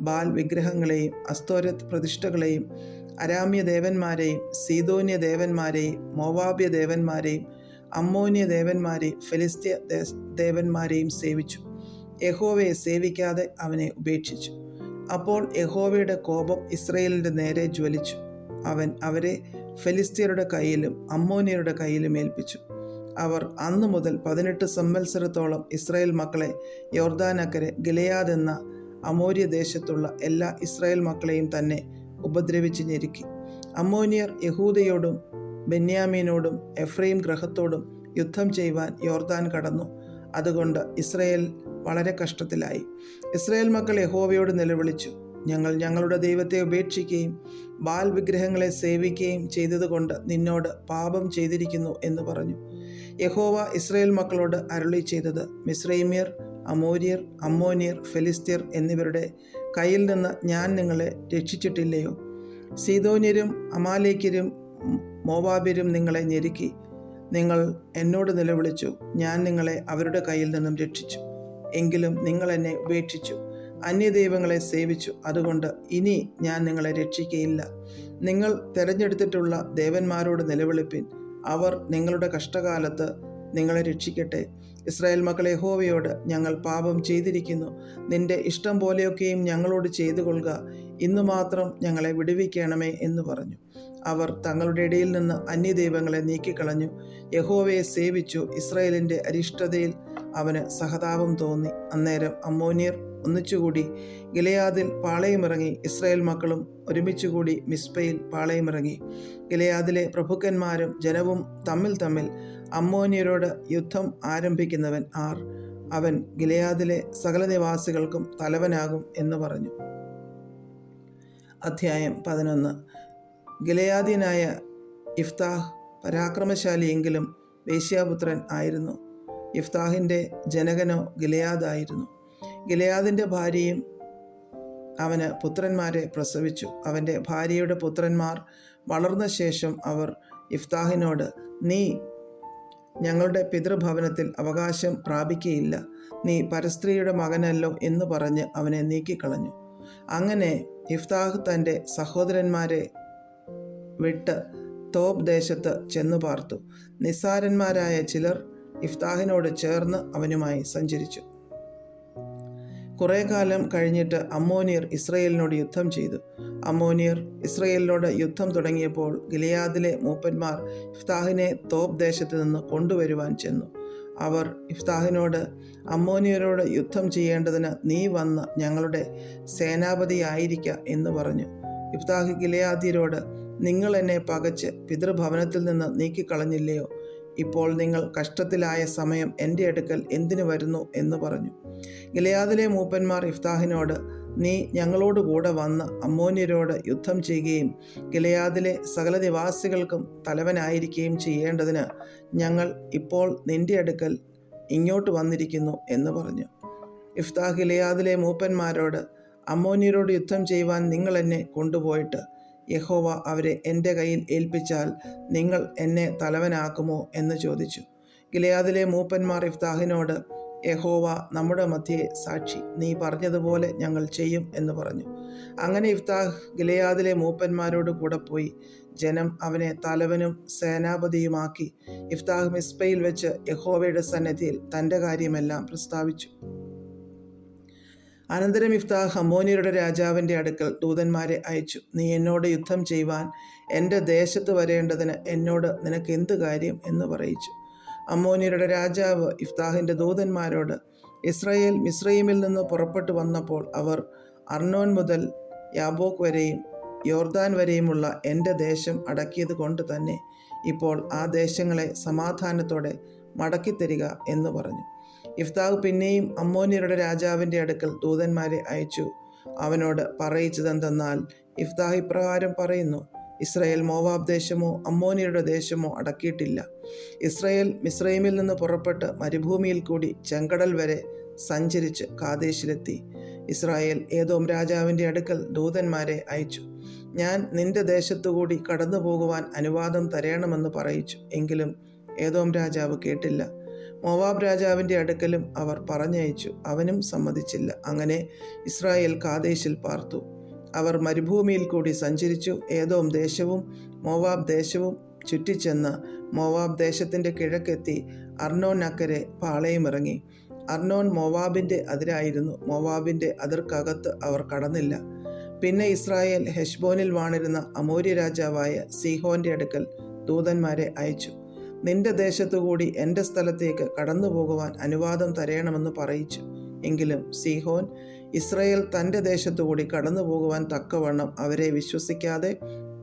ബാൽ വിഗ്രഹങ്ങളെയും അസ്തോരത്ത് പ്രതിഷ്ഠകളെയും അരാമ്യ ദേവന്മാരെയും സീദോന്യ ദേവന്മാരെയും മോവാബ്യ ദേവന്മാരെയും അമ്മോന്യ ദേവന്മാരെയും ഫെലിസ്ത്യ ദേവന്മാരെയും സേവിച്ചു. യഹോവയെ സേവിക്കാതെ അവനെ ഉപേക്ഷിച്ചു. അപ്പോൾ യഹോവയുടെ കോപം ഇസ്രയേലിൻ്റെ നേരെ ജ്വലിച്ചു. അവൻ അവരെ ഫെലിസ്ത്യരുടെ കയ്യിലും അമ്മോന്യരുടെ കയ്യിലും ഏൽപ്പിച്ചു. അവർ അന്നു മുതൽ 18 സംവത്സരത്തോളം ഇസ്രായേൽ മക്കളെ യോർദാനക്കരെ ഗിലെയാദ് എന്ന അമോര്യ ദേശത്തുള്ള എല്ലാ ഇസ്രായേൽ മക്കളെയും തന്നെ ഉപദ്രവിച്ച് ഞെരുക്കി. അമ്മോന്യർ യഹൂദയോടും ബെന്യാമീനോടും എഫ്രൈം ഗൃഹത്തോടും യുദ്ധം ചെയ്യുവാൻ യോർദാൻ കടന്നു. അതുകൊണ്ട് ഇസ്രായേൽ വളരെ കഷ്ടത്തിലായി. ഇസ്രായേൽ മക്കൾ യഹോവയോട് നിലവിളിച്ചു. ഞങ്ങൾ ഞങ്ങളുടെ ദൈവത്തെ ഉപേക്ഷിക്കുകയും ബാൽ വിഗ്രഹങ്ങളെ സേവിക്കുകയും ചെയ്തതുകൊണ്ട് നിന്നോട് പാപം ചെയ്തിരിക്കുന്നു എന്ന് പറഞ്ഞു. യഹോവ ഇസ്രായേൽ മക്കളോട് അരുളി ചെയ്തത്, മിസ്രൈമ്യർ, അമോര്യർ, അമ്മോന്യർ, ഫെലിസ്ത്യർ എന്നിവരുടെ കയ്യിൽ നിന്ന് ഞാൻ നിങ്ങളെ രക്ഷിച്ചിട്ടില്ലയോ? സീദോന്യരും അമാലേക്യരും മോവാബ്യരും നിങ്ങളെ ഞെരുക്കി. നിങ്ങൾ എന്നോട് നിലവിളിച്ചു. ഞാൻ നിങ്ങളെ അവരുടെ കയ്യിൽ നിന്നും രക്ഷിച്ചു. എങ്കിലും നിങ്ങൾ എന്നെ ഉപേക്ഷിച്ചു, അന്യദൈവങ്ങളെ സേവിച്ചു. അതുകൊണ്ട് ഇനി ഞാൻ നിങ്ങളെ രക്ഷിക്കുകയില്ല. നിങ്ങൾ തിരഞ്ഞെടുത്തിട്ടുള്ള ദേവന്മാരോട് നിലവിളിപ്പിൻ. അവർ നിങ്ങളുടെ കഷ്ടകാലത്ത് നിങ്ങളെ രക്ഷിക്കട്ടെ. ഇസ്രായേൽ മക്കളെ യഹോവയോട്, ഞങ്ങൾ പാപം ചെയ്തിരിക്കുന്നു. നിന്റെ ഇഷ്ടം പോലെയൊക്കെയും ഞങ്ങളോട് ചെയ്തു കൊള്ളുക. ഇന്നു മാത്രം ഞങ്ങളെ വിടുവിക്കണമേ എന്ന് പറഞ്ഞു. അവർ തങ്ങളുടെ ഇടയിൽ നിന്ന് അന്യദൈവങ്ങളെ നീക്കിക്കളഞ്ഞു. യഹോവയെ സേവിച്ചു. ഇസ്രായേലിൻ്റെ അരിഷ്ടതയിൽ അവന് സഹതാപം തോന്നി. അന്നേരം അമ്മോന്യർ ഒന്നിച്ചുകൂടി ഗിലെയാദിൽ പാളയമിറങ്ങി. ഇസ്രായേൽ മക്കളും ഒരുമിച്ചുകൂടി മിസ്പയിൽ പാളയമിറങ്ങി. ഗിലെയാദിലെ പ്രഭുക്കന്മാരും ജനവും തമ്മിൽ അമ്മോന്യരോട് യുദ്ധം ആരംഭിക്കുന്നവൻ ആർ? അവൻ ഗിലെയാദിലെ സകല നിവാസികൾക്കും തലവനാകും എന്ന് പറഞ്ഞു. അധ്യായം 11. ഗിലെയാദ്യനായ യിഫ്താഹ് പരാക്രമശാലിയെങ്കിലും വേശ്യാപുത്രൻ ആയിരുന്നു. യിഫ്താഹിൻ്റെ ജനകനോ ഗിലെയാദായിരുന്നു. ഗിലെയാദിൻ്റെ ഭാര്യയും അവന് പുത്രന്മാരെ പ്രസവിച്ചു. അവൻ്റെ ഭാര്യയുടെ പുത്രന്മാർ വളർന്ന ശേഷം അവർ യിഫ്താഹിനോട്, നീ ഞങ്ങളുടെ പിതൃഭവനത്തിൽ അവകാശം പ്രാപിക്കുകയില്ല, നീ പരസ്ത്രീയുടെ മകനല്ലോ എന്ന് പറഞ്ഞ് അവനെ നീക്കിക്കളഞ്ഞു. അങ്ങനെ യിഫ്താഹ് തൻ്റെ സഹോദരന്മാരെ വിട്ട് തോബ് ദേശത്ത് ചെന്നു പാർത്തു. നിസ്സാരന്മാരായ ചിലർ യിഫ്താഹിനോട് ചേർന്ന് അവനുമായി സഞ്ചരിച്ചു. കുറേ കാലം കഴിഞ്ഞിട്ട് അമ്മോന്യർ ഇസ്രയേലിനോട് യുദ്ധം ചെയ്തു. അമ്മോന്യർ ഇസ്രയേലിനോട് യുദ്ധം തുടങ്ങിയപ്പോൾ ഗിലെയാദിലെ മൂപ്പന്മാർ യിഫ്താഹിനെ തോബ് ദേശത്ത് നിന്ന് കൊണ്ടുവരുവാൻ ചെന്നു. അവർ യിഫ്താഹിനോട്, അമ്മോന്യരോട് യുദ്ധം ചെയ്യേണ്ടതിന് നീ വന്ന് ഞങ്ങളുടെ സേനാപതിയായിരിക്ക എന്ന് പറഞ്ഞു. ഇഫ്താഹ് ഗിലെയാദ്യരോട്, നിങ്ങൾ എന്നെ പകച്ച് പിതൃഭവനത്തിൽ നിന്ന് നീക്കിക്കളഞ്ഞില്ലയോ? ഇപ്പോൾ നിങ്ങൾ കഷ്ടത്തിലായ സമയം എൻ്റെ അടുക്കൽ എന്തിനു വരുന്നു എന്ന് പറഞ്ഞു. ഗിലെയാദിലെ മൂപ്പന്മാർ ഇഫ്താഹിനോട്, നീ ഞങ്ങളോടുകൂടെ വന്ന് അമ്മോന്യരോട് യുദ്ധം ചെയ്യുകയും ഗിലെയാദിലെ സകല നിവാസികൾക്കും തലവനായിരിക്കുകയും ചെയ്യേണ്ടതിന് ഞങ്ങൾ ഇപ്പോൾ നിന്റെ അടുക്കൽ ഇങ്ങോട്ട് വന്നിരിക്കുന്നു എന്ന് പറഞ്ഞു. ഇഫ്താഹ് ഗിലെയാദിലെ മൂപ്പന്മാരോട്, അമ്മോന്യരോട് യുദ്ധം ചെയ്യുവാൻ നിങ്ങൾ എന്നെ കൊണ്ടുപോയിട്ട് യഹോവ അവരെ എൻ്റെ കയ്യിൽ ഏൽപ്പിച്ചാൽ നിങ്ങൾ എന്നെ തലവനാക്കുമോ എന്ന് ചോദിച്ചു. ഗിലെയാദിലെ മൂപ്പന്മാർ ഇഫ്താഹിനോട്, യഹോവ നമ്മുടെ മധ്യേ സാക്ഷി, നീ പറഞ്ഞതുപോലെ ഞങ്ങൾ ചെയ്യും എന്ന് പറഞ്ഞു. അങ്ങനെ ഇഫ്താഹ് ഗിലെയാദിലെ മൂപ്പന്മാരോട് കൂടെ പോയി. ജനം അവനെ തലവനും സേനാപതിയുമാക്കി. ഇഫ്താഹ് മിസ്പയിൽ വെച്ച് യഹോവയുടെ സന്നിധിയിൽ തൻ്റെ കാര്യമെല്ലാം പ്രസ്താവിച്ചു. അനന്തരം ഇഫ്താഹ് അമ്മോന്യരുടെ രാജാവിൻ്റെ അടുക്കൽ ദൂതന്മാരെ അയച്ചു. നീ എന്നോട് യുദ്ധം ചെയ്യുവാൻ എൻ്റെ ദേശത്ത് വരേണ്ടതിന് എന്നോട് നിനക്ക് എന്ത് കാര്യം എന്ന് പറയിച്ചു. അമ്മോന്യരുടെ രാജാവ് ഇഫ്താഹിൻ്റെ ദൂതന്മാരോട്, ഇസ്രായേൽ മിസ്രയീമിൽ നിന്ന് പുറപ്പെട്ടു വന്നപ്പോൾ അവർ അർണോൻ മുതൽ യാബോക്ക് വരെയും യോർദാൻ വരെയുമുള്ള എൻ്റെ ദേശം അടക്കിയത് കൊണ്ട് തന്നെ ഇപ്പോൾ ആ ദേശങ്ങളെ സമാധാനത്തോടെ മടക്കിത്തരിക എന്ന് പറഞ്ഞു. ഇഫ്താഹ് പിന്നെയും അമ്മോന്യരുടെ രാജാവിൻ്റെ അടുക്കൽ ദൂതന്മാരെ അയച്ചു. അവനോട് പറയിച്ചതെന്തെന്നാൽ, ഇഫ്താഹ് ഇപ്രകാരം പറയുന്നു, ഇസ്രായേൽ മോവാബ് ദേശമോ അമ്മോന്യരുടെ ദേശമോ അടക്കിയിട്ടില്ല. ഇസ്രായേൽ മിസ്രയീമിൽ നിന്ന് പുറപ്പെട്ട് മരുഭൂമിയിൽ കൂടി ചെങ്കടൽ വരെ സഞ്ചരിച്ച് കാദേശിലെത്തി. ഇസ്രായേൽ ഏദോം രാജാവിൻ്റെ അടുക്കൽ ദൂതന്മാരെ അയച്ചു. ഞാൻ നിന്റെ ദേശത്തുകൂടി കടന്നു പോകുവാൻ അനുവാദം തരണമെന്ന് പറയിച്ചു. എങ്കിലും ഏദോം രാജാവ് കേട്ടില്ല. മോവാബ് രാജാവിൻ്റെ അടുക്കലും അവർ പറഞ്ഞയച്ചു. അവനും സമ്മതിച്ചില്ല. അങ്ങനെ ഇസ്രായേൽ കാദേശിൽ പാർത്തു. അവർ മരുഭൂമിയിൽ കൂടി സഞ്ചരിച്ചു. ഏദോം ദേശവും മോവാബ് ദേശവും ചുറ്റിച്ചെന്ന് മോവാബ് ദേശത്തിൻ്റെ കിഴക്കെത്തി അർണോൻ അക്കരെ പാളയമിറങ്ങി. അർണോൻ മോവാബിൻ്റെ അതിരായിരുന്നു. മോവാബിൻ്റെ അതിർക്കകത്ത് അവർ കടന്നില്ല. പിന്നെ ഇസ്രായേൽ ഹെശ്ബോനിൽ വാണിരുന്ന അമോര്യ രാജാവായ സീഹോൻ്റെ അടുക്കൽ ദൂതന്മാരെ അയച്ചു. നിന്റെ ദേശത്തുകൂടി എൻ്റെ സ്ഥലത്തേക്ക് കടന്നു പോകുവാൻ അനുവാദം തരണമെന്ന് പറയിച്ചു. എങ്കിലും സീഹോൻ ഇസ്രായേൽ തൻ്റെ ദേശത്തുകൂടി കടന്നു പോകുവാൻ തക്കവണ്ണം അവരെ വിശ്വസിക്കാതെ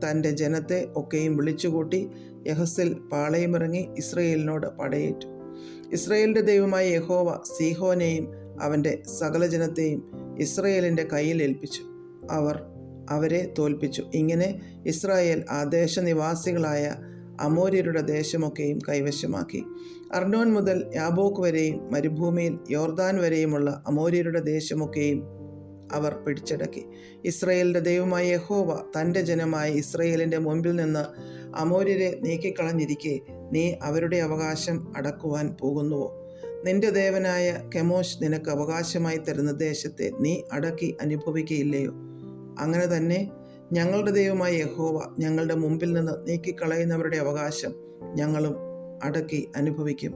തൻ്റെ ജനത്തെ ഒക്കെയും വിളിച്ചുകൂട്ടി യഹസിൽ പാളയമിറങ്ങി ഇസ്രായേലിനോട് പടയേറ്റു. ഇസ്രായേലിൻ്റെ ദൈവമായ യഹോവ സീഹോനെയും അവൻ്റെ സകല ജനത്തെയും ഇസ്രായേലിൻ്റെ കയ്യിൽ ഏൽപ്പിച്ചു. അവർ അവരെ തോൽപ്പിച്ചു. ഇങ്ങനെ ഇസ്രായേൽ ആ ദേശനിവാസികളായ അമോര്യരുടെ ദേശമൊക്കെയും കൈവശമാക്കി. അർണോൻ മുതൽ യാബോക്ക് വരെയും മരുഭൂമിയിൽ യോർദാൻ വരെയുമുള്ള അമോര്യരുടെ ദേശമൊക്കെയും അവർ പിടിച്ചടക്കി. ഇസ്രായേലിൻ്റെ ദൈവമായ യഹോവ തൻ്റെ ജനമായ ഇസ്രായേലിൻ്റെ മുൻപിൽ നിന്ന് അമോര്യരെ നീക്കിക്കളഞ്ഞിരിക്കെ നീ അവരുടെ അവകാശം അടക്കുവാൻ പോകുന്നുവോ? നിന്റെ ദേവനായ കെമോശ് നിനക്ക് അവകാശമായി തരുന്ന ദേശത്തെ നീ അടക്കി അനുഭവിക്കുകയില്ലയോ? അങ്ങനെ തന്നെ ഞങ്ങളുടെ ദൈവമായ യഹോവ ഞങ്ങളുടെ മുമ്പിൽ നിന്ന് നീക്കിക്കളയുന്നവരുടെ അവകാശം ഞങ്ങളും അടക്കി അനുഭവിക്കും.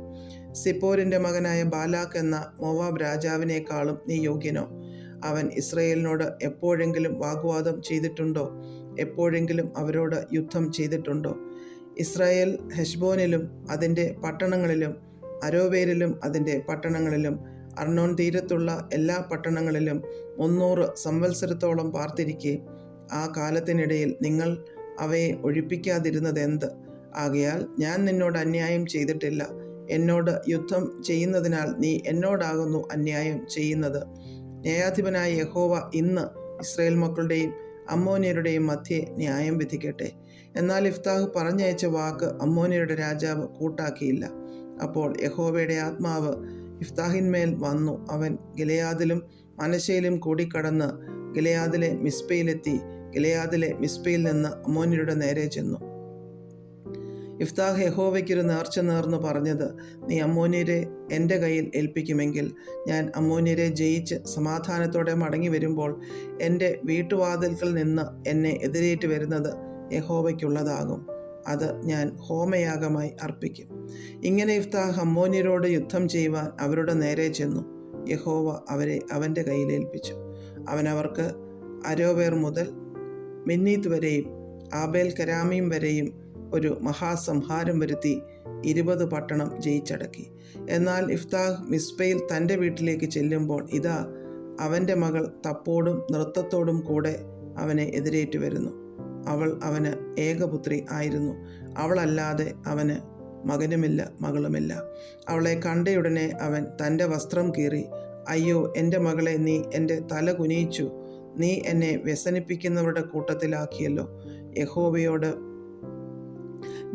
സിപ്പോരിൻ്റെ മകനായ ബാലാക്ക് എന്ന മോവാബ് രാജാവിനേക്കാളും നീ യോഗ്യനോ? അവൻ ഇസ്രായേലിനോട് എപ്പോഴെങ്കിലും വാഗ്വാദം ചെയ്തിട്ടുണ്ടോ? എപ്പോഴെങ്കിലും അവരോട് യുദ്ധം ചെയ്തിട്ടുണ്ടോ? ഇസ്രായേൽ ഹെശ്ബോനിലും അതിൻ്റെ പട്ടണങ്ങളിലും അരോവേരിലും അതിൻ്റെ പട്ടണങ്ങളിലും അർണോൻ തീരത്തുള്ള എല്ലാ പട്ടണങ്ങളിലും 300 സംവത്സരത്തോളം പാർത്തിരിക്കെ ആ കാലത്തിനിടയിൽ നിങ്ങൾ അവയെ ഒഴിപ്പിക്കാതിരുന്നതെന്ത്? ആകയാൽ ഞാൻ നിന്നോട് അന്യായം ചെയ്തിട്ടില്ല. എന്നോട് യുദ്ധം ചെയ്യുന്നതിനാൽ നീ എന്നോടാകുന്നു അന്യായം ചെയ്യുന്നത്. ന്യായാധിപനായ യഹോവ ഇന്ന് ഇസ്രായേൽ മക്കളുടെയും അമ്മോന്യരുടെയും മധ്യേ ന്യായം വിധിക്കട്ടെ. എന്നാൽ ഇഫ്താഹ് പറഞ്ഞയച്ച വാക്ക് അമ്മോന്യരുടെ രാജാവ് കൂട്ടാക്കിയില്ല. അപ്പോൾ യഹോവയുടെ ആത്മാവ് ഇഫ്താഹിന്മേൽ വന്നു. അവൻ ഗിലെയാദിലും മനശ്ശെയിലും കൂടിക്കടന്ന് ഗിലെയാദിലെ മിസ്പയിലെത്തി. ഗിലെയാദിലെ മിസ്പയിൽ നിന്ന് അമ്മോന്യരുടെ നേരെ ചെന്നു. ഇഫ്താഹ് യഹോവയ്ക്കൊരു നേർച്ച നേർന്നു പറഞ്ഞത്, നീ അമ്മോന്യരെ എൻ്റെ കയ്യിൽ ഏൽപ്പിക്കുമെങ്കിൽ ഞാൻ അമ്മോന്യരെ ജയിച്ച് സമാധാനത്തോടെ മടങ്ങി വരുമ്പോൾ എൻ്റെ വീട്ടുവാതിൽക്കൽ നിന്ന് എന്നെ എതിരേറ്റ് വരുന്നത് യഹോവയ്ക്കുള്ളതാകും. അത് ഞാൻ ഹോമയാഗമായി അർപ്പിക്കും. ഇങ്ങനെ ഇഫ്താഹ് അമ്മോന്യരോട് യുദ്ധം ചെയ്യുവാൻ അവരുടെ നേരെ ചെന്നു. യഹോവ അവരെ അവൻ്റെ കയ്യിൽ ഏൽപ്പിച്ചു. അവൻ അവർക്ക് അരോവേർ മുതൽ മിന്നീത്ത് വരെയും ആബേൽ കരാമീം വരെയും ഒരു മഹാസംഹാരം വരുത്തി 20 പട്ടണം ജയിച്ചടക്കി. എന്നാൽ ഇഫ്താഹ് മിസ്പയിൽ തൻ്റെ വീട്ടിലേക്ക് ചെല്ലുമ്പോൾ ഇതാ അവൻ്റെ മകൾ തപ്പോടും നൃത്തത്തോടും കൂടെ അവനെ എതിരേറ്റു വരുന്നു. അവൾ അവന് ഏകപുത്രി ആയിരുന്നു. അവളല്ലാതെ അവന് മകനുമില്ല, മകളുമില്ല. അവളെ കണ്ടയുടനെ അവൻ തൻ്റെ വസ്ത്രം കീറി, അയ്യോ എൻ്റെ മകളെ, നീ എൻ്റെ തല കുനിയിച്ചു, നീ എന്നെ വ്യസനിപ്പിക്കുന്നവരുടെ കൂട്ടത്തിലാക്കിയല്ലോ. യഹോവയോട്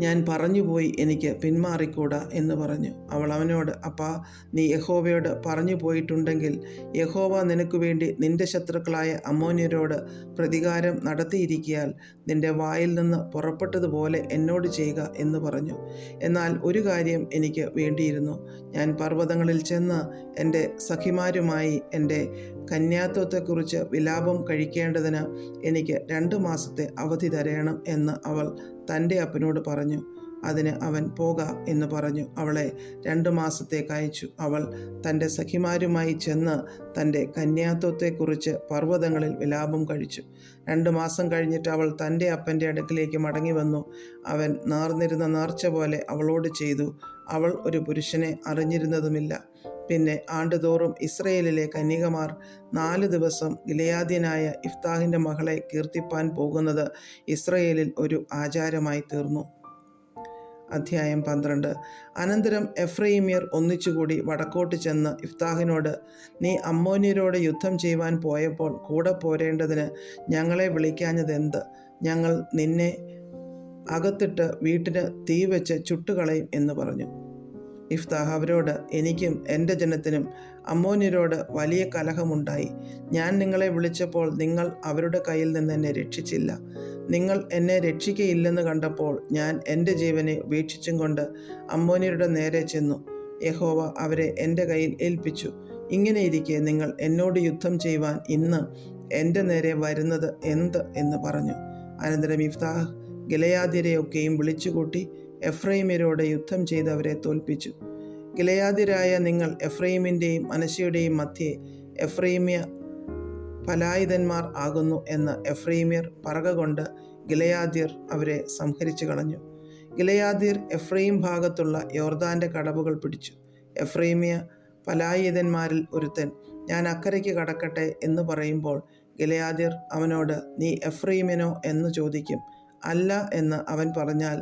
ഞാൻ പറഞ്ഞുപോയി, എനിക്ക് പിന്മാറിക്കൂടാ എന്ന് പറഞ്ഞു. അവൾ അവനോട്, അപ്പാ, നീ യഹോവയോട് പറഞ്ഞു പോയിട്ടുണ്ടെങ്കിൽ യഹോവ നിനക്ക് വേണ്ടി നിന്റെ ശത്രുക്കളായ അമ്മോന്യരോട് പ്രതികാരം നടത്തിയിരിക്കിയാൽ നിന്റെ വായിൽ നിന്ന് പുറപ്പെട്ടതുപോലെ എന്നോട് ചെയ്യുക എന്ന് പറഞ്ഞു. എന്നാൽ ഒരു കാര്യം എനിക്ക് വേണ്ടിയിരുന്നു. ഞാൻ പർവ്വതങ്ങളിൽ ചെന്ന് എൻ്റെ സഖിമാരുമായി എൻ്റെ കന്യാത്വത്തെക്കുറിച്ച് വിലാപം കഴിക്കേണ്ടതിന് എനിക്ക് 2 മാസത്തെ അവധി തരയണം എന്ന് അവൾ തൻ്റെ അപ്പനോട് പറഞ്ഞു. അതിന് അവൻ പോക എന്ന് പറഞ്ഞു അവളെ 2 മാസത്തേക്ക് അയച്ചു. അവൾ തൻ്റെ സഖിമാരുമായി ചെന്ന് തൻ്റെ കന്യാത്വത്തെക്കുറിച്ച് പർവ്വതങ്ങളിൽ വിലാപം കഴിച്ചു. 2 മാസം കഴിഞ്ഞിട്ട് അവൾ തൻ്റെ അപ്പൻ്റെ അടുക്കിലേക്ക് മടങ്ങി വന്നു. അവൻ നേർന്നിരുന്ന നേർച്ച പോലെ അവളോട് ചെയ്തു. അവൾ ഒരു പുരുഷനെ അറിഞ്ഞിരുന്നതുമില്ല. പിന്നെ ആണ്ടുതോറും ഇസ്രയേലിലെ കന്യകമാർ 4 ദിവസം ഗിലെയാദ്യനായ ഇഫ്താഹിൻ്റെ മകളെ കീർത്തിപ്പാൻ പോകുന്നത് ഇസ്രയേലിൽ ഒരു ആചാരമായി തീർന്നു. അധ്യായം 12. അനന്തരം എഫ്രൈമ്യർ ഒന്നിച്ചുകൂടി വടക്കോട്ട് ചെന്ന് ഇഫ്താഹിനോട്, നീ അമ്മോന്യരോട് യുദ്ധം ചെയ്യുവാൻ പോയപ്പോൾ കൂടെ പോരേണ്ടതിന് ഞങ്ങളെ വിളിക്കാഞ്ഞതെന്ത്? ഞങ്ങൾ നിന്നെ അകത്തിട്ട് വീട്ടിന് തീ വെച്ച് ചുട്ടുകളയും എന്ന് പറഞ്ഞു. ഇഫ്താഹ് അവരോട്, എനിക്കും എൻ്റെ ജനത്തിനും അമ്മോന്യരോട് വലിയ കലഹമുണ്ടായി. ഞാൻ നിങ്ങളെ വിളിച്ചപ്പോൾ നിങ്ങൾ അവരുടെ കയ്യിൽ നിന്ന് എന്നെ രക്ഷിച്ചില്ല. നിങ്ങൾ എന്നെ രക്ഷിക്കയില്ലെന്ന് കണ്ടപ്പോൾ ഞാൻ എൻ്റെ ജീവനെ ഉപേക്ഷിച്ചും കൊണ്ട് അമ്മോന്യരുടെ നേരെ ചെന്നു. യഹോവ അവരെ എൻ്റെ കയ്യിൽ ഏൽപ്പിച്ചു. ഇങ്ങനെയിരിക്കെ നിങ്ങൾ എന്നോട് യുദ്ധം ചെയ്യുവാൻ ഇന്ന് എൻ്റെ നേരെ വരുന്നത് എന്ത് എന്ന് പറഞ്ഞു. അനന്തരം ഇഫ്താഹ് ഗിലെയാദ്യരെയൊക്കെയും വിളിച്ചുകൂട്ടി എഫ്രൈമ്യരോട് യുദ്ധം ചെയ്ത് അവരെ തോൽപ്പിച്ചു. ഗിലെയാദ്യരായ നിങ്ങൾ എഫ്രൈമിൻ്റെയും മനശ്ശെയുടെയും മധ്യേ എഫ്രൈമ്യ പലായുധന്മാർ ആകുന്നു എന്ന് എഫ്രൈമ്യർ പറകൊണ്ട് ഗിലെയാദ്യർ അവരെ സംഹരിച്ചു കളഞ്ഞു. ഗിലെയാദ്യർ എഫ്രൈം ഭാഗത്തുള്ള യോർദാൻ്റെ കടവുകൾ പിടിച്ചു. എഫ്രൈമ്യ പലായുധന്മാരിൽ ഒരുത്തൻ, ഞാൻ അക്കരയ്ക്ക് കടക്കട്ടെ എന്ന് പറയുമ്പോൾ ഗിലെയാദ്യർ അവനോട്, നീ എഫ്രൈമ്യനോ എന്ന് ചോദിക്കും. അല്ല എന്ന് അവൻ പറഞ്ഞാൽ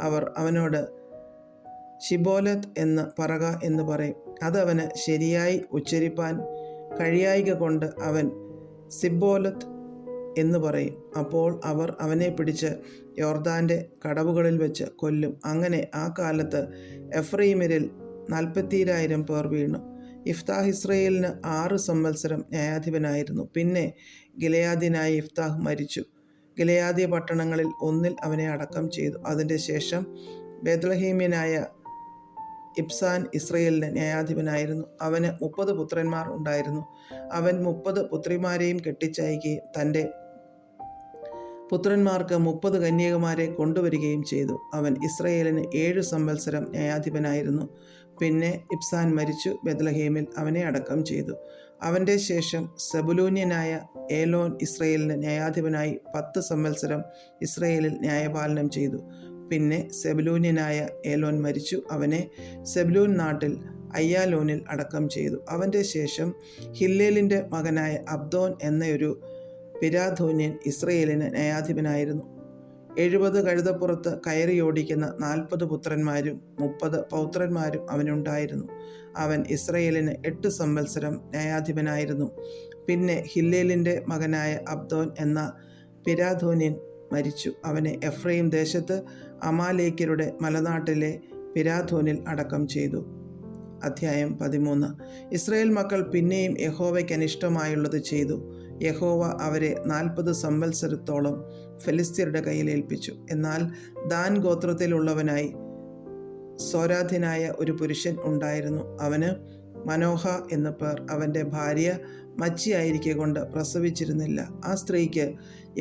അവർ അവനോട് ശിബോലത്ത് എന്ന് പറക എന്ന് പറയും. അതവന് ശരിയായി ഉച്ചരിപ്പാൻ കഴിയായിക കൊണ്ട് അവൻ സിബോലത്ത് എന്ന് പറയും. അപ്പോൾ അവർ അവനെ പിടിച്ച് യോർദാൻ്റെ കടവുകളിൽ വെച്ച് കൊല്ലും. അങ്ങനെ ആ കാലത്ത് എഫ്രൈമ്യരിൽ 40,000 പേർ വീണു. ഇഫ്താഹ് ഇസ്രയേലിന് 6 സംവത്സരം ന്യായാധിപനായിരുന്നു. പിന്നെ ഗിലെയാദ്യനായ ഇഫ്താഹ് മരിച്ചു. ഗിലെയാദ്യ പട്ടണങ്ങളിൽ ഒന്നിൽ അവനെ അടക്കം ചെയ്തു. അതിൻ്റെ ശേഷം ബേത്ലഹേമ്യനായ ഇബ്സാൻ ഇസ്രയേലിന് ന്യായാധിപനായിരുന്നു. അവന് 30 പുത്രന്മാർ ഉണ്ടായിരുന്നു. അവൻ 30 പുത്രിമാരെയും കെട്ടിച്ചയക്കുകയും തൻ്റെ പുത്രന്മാർക്ക് 30 കന്യകമാരെ കൊണ്ടുവരികയും ചെയ്തു. അവൻ ഇസ്രയേലിന് 7 സംവത്സരം ന്യായാധിപനായിരുന്നു. പിന്നെ ഇബ്സാൻ മരിച്ചു. ബേത്ലഹേമിൽ അവനെ അടക്കം ചെയ്തു. അവൻ്റെ ശേഷം സെബുലൂന്യനായ ഏലോൻ ഇസ്രയേലിന് ന്യായാധിപനായി 10 സംവത്സരം ഇസ്രയേലിൽ ന്യായപാലനം ചെയ്തു. പിന്നെ സെബുലൂന്യനായ ഏലോൻ മരിച്ചു. അവനെ സെബുലൂൻ നാട്ടിൽ അയ്യാലോനിൽ അടക്കം ചെയ്തു. അവൻ്റെ ശേഷം ഹില്ലേലിൻ്റെ മകനായ അബ്ദോൻ എന്നൊരു പിരാഥോന്യൻ ഇസ്രയേലിന് ന്യായാധിപനായിരുന്നു. 70 കഴുതപ്പുറത്ത് കയറിയോടിക്കുന്ന 40 പുത്രന്മാരും 30 പൗത്രന്മാരും അവനുണ്ടായിരുന്നു. അവൻ ഇസ്രയേലിന് 8 സംവത്സരം ന്യായാധിപനായിരുന്നു. പിന്നെ ഹില്ലേലിൻ്റെ മകനായ അബ്ദോൻ എന്ന പിരാഥോന്യൻ മരിച്ചു. അവനെ എഫ്രൈം ദേശത്ത് അമാലേക്യരുടെ മലനാട്ടിലെ പിരാഥോനിൽ അടക്കം ചെയ്തു. അധ്യായം 13. ഇസ്രായേൽ മക്കൾ പിന്നെയും യഹോവയ്ക്ക് അനിഷ്ടമായുള്ളത് ചെയ്തു. യഹോവ അവരെ 40 സംവത്സരത്തോളം ഫെലിസ്ത്യരുടെ കയ്യിൽ ഏൽപ്പിച്ചു. എന്നാൽ ദാൻ ഗോത്രത്തിലുള്ളവനായി സോരാധ്യനായ ഒരു പുരുഷൻ ഉണ്ടായിരുന്നു. അവന് മനോഹ എന്ന പേർ. അവൻ്റെ ഭാര്യ മച്ചിയായിരിക്കെ കൊണ്ട് പ്രസവിച്ചിരുന്നില്ല. ആ സ്ത്രീക്ക്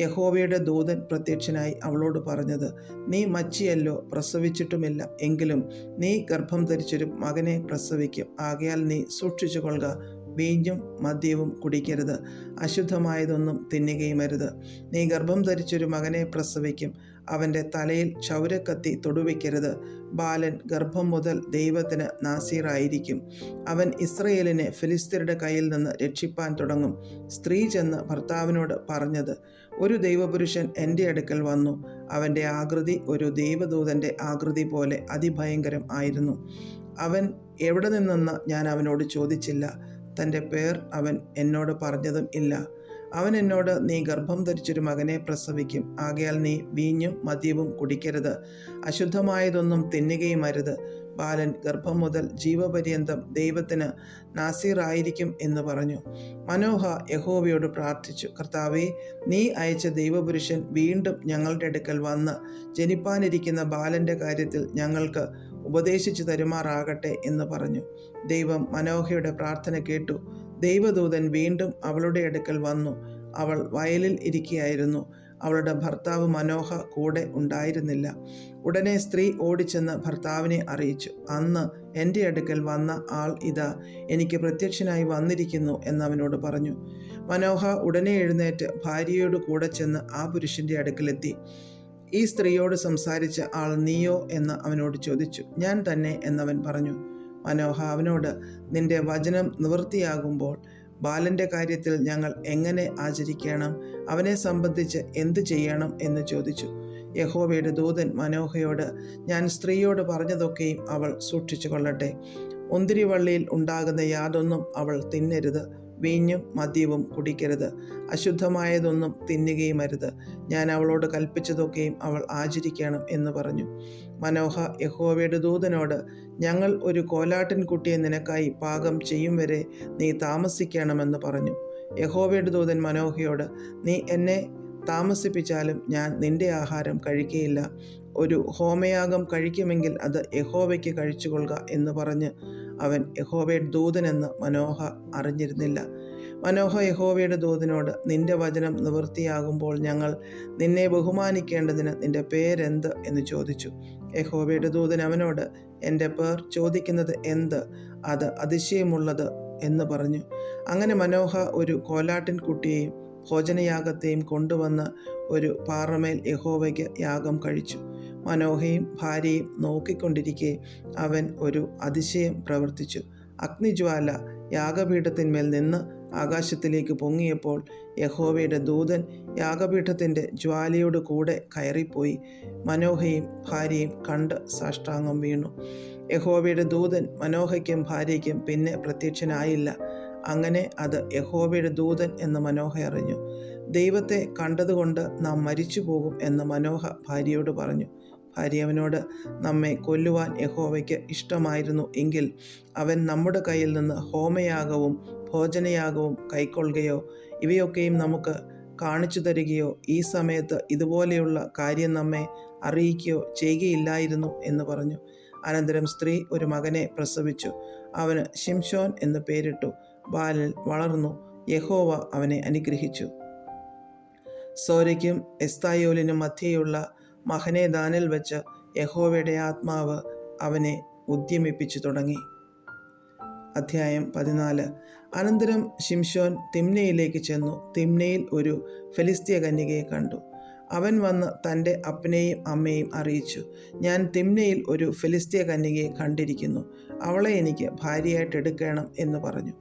യഹോവയുടെ ദൂതൻ പ്രത്യക്ഷനായി അവളോട് പറഞ്ഞത്, നീ മച്ചിയല്ലോ, പ്രസവിച്ചിട്ടുമില്ല. എങ്കിലും നീ ഗർഭം ധരിച്ചൊരു മകനെ പ്രസവിക്കും. ആകയാൽ നീ സൂക്ഷിച്ചു കൊള്ളുക. വീഞ്ഞും മദ്യവും കുടിക്കരുത്, അശുദ്ധമായതൊന്നും തിന്നുകയും അരുത്. നീ ഗർഭം ധരിച്ചൊരു മകനെ പ്രസവിക്കും. അവൻ്റെ തലയിൽ ക്ഷൗരക്കത്തി തൊടുവയ്ക്കരുത്. ബാലൻ ഗർഭം മുതൽ ദൈവത്തിന് നാസീറായിരിക്കും. അവൻ ഇസ്രയേലിനെ ഫിലിസ്ത്യരുടെ കയ്യിൽ നിന്ന് രക്ഷിപ്പാൻ തുടങ്ങും. സ്ത്രീ ചെന്ന് ഭർത്താവിനോട് പറഞ്ഞത്, ഒരു ദൈവപുരുഷൻ എൻ്റെ അടുക്കൽ വന്നു. അവൻ്റെ ആകൃതി ഒരു ദൈവദൂതൻ്റെ ആകൃതി പോലെ അതിഭയങ്കരം ആയിരുന്നു. അവൻ എവിടെ നിന്നെന്ന് ഞാൻ അവനോട് ചോദിച്ചില്ല. തൻ്റെ പേർ അവൻ എന്നോട് പറഞ്ഞതും ഇല്ല. അവൻ എന്നോട്, നീ ഗർഭം ധരിച്ചൊരു മകനെ പ്രസവിക്കും. ആകയാൽ നീ വീഞ്ഞും മദ്യവും കുടിക്കരുത്, അശുദ്ധമായതൊന്നും തിന്നുകയും അരുത്. ബാലൻ ഗർഭം മുതൽ ജീവപര്യന്തം ദൈവത്തിന് നാസീറായിരിക്കും എന്ന് പറഞ്ഞു. മനോഹ യഹോവയോട് പ്രാർത്ഥിച്ചു, കർത്താവേ, നീ അയച്ച ദൈവപുരുഷൻ വീണ്ടും ഞങ്ങളുടെ അടുക്കൽ വന്ന് ജനിപ്പാനിരിക്കുന്ന ബാലൻ്റെ കാര്യത്തിൽ ഞങ്ങൾക്ക് ഉപദേശിച്ചു തരുമാറാകട്ടെ എന്ന് പറഞ്ഞു. ദൈവം മനോഹയുടെ പ്രാർത്ഥന കേട്ടു. ദൈവദൂതൻ വീണ്ടും അവളുടെ അടുക്കൽ വന്നു. അവൾ വയലിൽ ഇരിക്കുകയായിരുന്നു. അവളുടെ ഭർത്താവ് മനോഹ കൂടെ ഉണ്ടായിരുന്നില്ല. ഉടനെ സ്ത്രീ ഓടിച്ചെന്ന് ഭർത്താവിനെ അറിയിച്ചു. അന്ന് എൻ്റെ അടുക്കൽ വന്ന ആൾ ഇതാ എനിക്ക് പ്രത്യക്ഷനായി വന്നിരിക്കുന്നു എന്നവനോട് പറഞ്ഞു. മനോഹ ഉടനെ എഴുന്നേറ്റ് ഭാര്യയോട് കൂടെ ചെന്ന് ആ പുരുഷൻ്റെ അടുക്കലെത്തി. ഈ സ്ത്രീയോട് സംസാരിച്ച ആൾ നീയോ എന്ന് അവനോട് ചോദിച്ചു. ഞാൻ തന്നെ എന്നവൻ പറഞ്ഞു. മനോഹ അവനോട്, നിന്റെ വചനം നിവൃത്തിയാകുമ്പോൾ ബാലൻ്റെ കാര്യത്തിൽ ഞങ്ങൾ എങ്ങനെ ആചരിക്കണം? അവനെ സംബന്ധിച്ച് എന്തു ചെയ്യണം എന്ന് ചോദിച്ചു. യഹോവയുടെ ദൂതൻ മനോഹയോട്, ഞാൻ സ്ത്രീയോട് പറഞ്ഞതൊക്കെയും അവൾ സൂക്ഷിച്ചു കൊള്ളട്ടെ. മുന്തിരിവള്ളിയിൽ ഉണ്ടാകുന്ന യാതൊന്നും അവൾ തിന്നരുത്, വീഞ്ഞും മദ്യവും കുടിക്കരുത്, അശുദ്ധമായതൊന്നും തിന്നുകയും അരുത്. ഞാൻ അവളോട് കൽപ്പിച്ചതൊക്കെയും അവൾ ആചരിക്കണം എന്ന് പറഞ്ഞു. മനോഹ യഹോവയുടെ ദൂതനോട്, ഞങ്ങൾ ഒരു കോലാട്ടിൻകുട്ടിയെ നിനക്കായി പാകം ചെയ്യും വരെ നീ താമസിക്കണമെന്ന് പറഞ്ഞു. യഹോവയുടെ ദൂതൻ മനോഹയോട്, നീ എന്നെ താമസിപ്പിച്ചാലും ഞാൻ നിന്റെ ആഹാരം കഴിക്കുകയില്ല. ഒരു ഹോമയാഗം കഴിക്കുമെങ്കിൽ അത് യഹോവയ്ക്ക് കഴിച്ചുകൊള്ളുക എന്ന് പറഞ്ഞ് അവൻ യഹോവയുടെ ദൂതനെന്ന് മനോഹ അറിഞ്ഞിരുന്നില്ല. മനോഹ യഹോവയുടെ ദൂതനോട്, നിന്റെ വചനം നിവൃത്തിയാകുമ്പോൾ ഞങ്ങൾ നിന്നെ ബഹുമാനിക്കേണ്ടതിന് നിന്റെ പേരെന്ത് എന്ന് ചോദിച്ചു. യഹോവയുടെ ദൂതൻ അവനോട്, എൻ്റെ പേർ ചോദിക്കുന്നത് എന്ത്? അത് അതിശയമുള്ളത് എന്ന് പറഞ്ഞു. അങ്ങനെ മനോഹ ഒരു കോലാട്ടിൻകുട്ടിയെയും ഭോജനയാഗത്തെയും കൊണ്ടുവന്ന് ഒരു പാറമേൽ യഹോവയ്ക്ക് യാഗം കഴിച്ചു. മനോഹയും ഭാര്യയും നോക്കിക്കൊണ്ടിരിക്കെ അവൻ ഒരു അതിശയം പ്രവർത്തിച്ചു. അഗ്നിജ്വാല യാഗപീഠത്തിന്മേൽ നിന്ന് ആകാശത്തിലേക്ക് പൊങ്ങിയപ്പോൾ യഹോവയുടെ ദൂതൻ യാഗപീഠത്തിൻ്റെ ജ്വാലയോട് കൂടെ കയറിപ്പോയി. മനോഹയും ഭാര്യയും കണ്ട് സാഷ്ടാംഗം വീണു. യഹോവയുടെ ദൂതൻ മനോഹയ്ക്കും ഭാര്യയ്ക്കും പിന്നെ പ്രത്യക്ഷനായില്ല. അങ്ങനെ അത് യഹോവയുടെ ദൂതൻ എന്ന് മനോഹ അറിഞ്ഞു. ദൈവത്തെ കണ്ടതുകൊണ്ട് നാം മരിച്ചു പോകും എന്ന് മനോഹ ഭാര്യയോട് പറഞ്ഞു. ഭാര്യ അവനോട്, നമ്മെ കൊല്ലുവാൻ യഹോവയ്ക്ക് ഇഷ്ടമായിരുന്നു എങ്കിൽ അവൻ നമ്മുടെ കയ്യിൽ നിന്ന് ഹോമയാഗവും ഭോജനയാഗവും കൈക്കൊള്ളുകയോ ഇവയൊക്കെയും നമുക്ക് കാണിച്ചു തരികയോ ഈ സമയത്ത് ഇതുപോലെയുള്ള കാര്യം നമ്മെ അറിയിക്കുകയോ ചെയ്യുകയില്ലായിരുന്നു എന്ന് പറഞ്ഞു. അനന്തരം സ്ത്രീ ഒരു മകനെ പ്രസവിച്ചു. അവന് ശിംശോൻ എന്ന് പേരിട്ടു. ബാലൻ വളർന്നു. യഹോവ അവനെ അനുഗ്രഹിച്ചു. സോരയ്ക്കും എസ്തായോലിനും മധ്യേയുള്ള മഹനേദാനിൽ വെച്ച് യഹോവയുടെ ആത്മാവ് അവനെ ഉദ്യമിപ്പിച്ചു തുടങ്ങി. അധ്യായം 14. അനന്തരം ശിംശോൻ തിമ്നയിലേക്ക് ചെന്നു. തിമ്നയിൽ ഒരു ഫെലിസ്ത്യ കന്യകയെ കണ്ടു. അവൻ വന്ന് തൻ്റെ അപ്പനെയും അമ്മയെയും അറിയിച്ചു, ഞാൻ തിമ്നയിൽ ഒരു ഫെലിസ്ത്യ കന്യകയെ കണ്ടിരിക്കുന്നു, അവളെ എനിക്ക് ഭാര്യയായിട്ട് എടുക്കണം എന്ന് പറഞ്ഞു.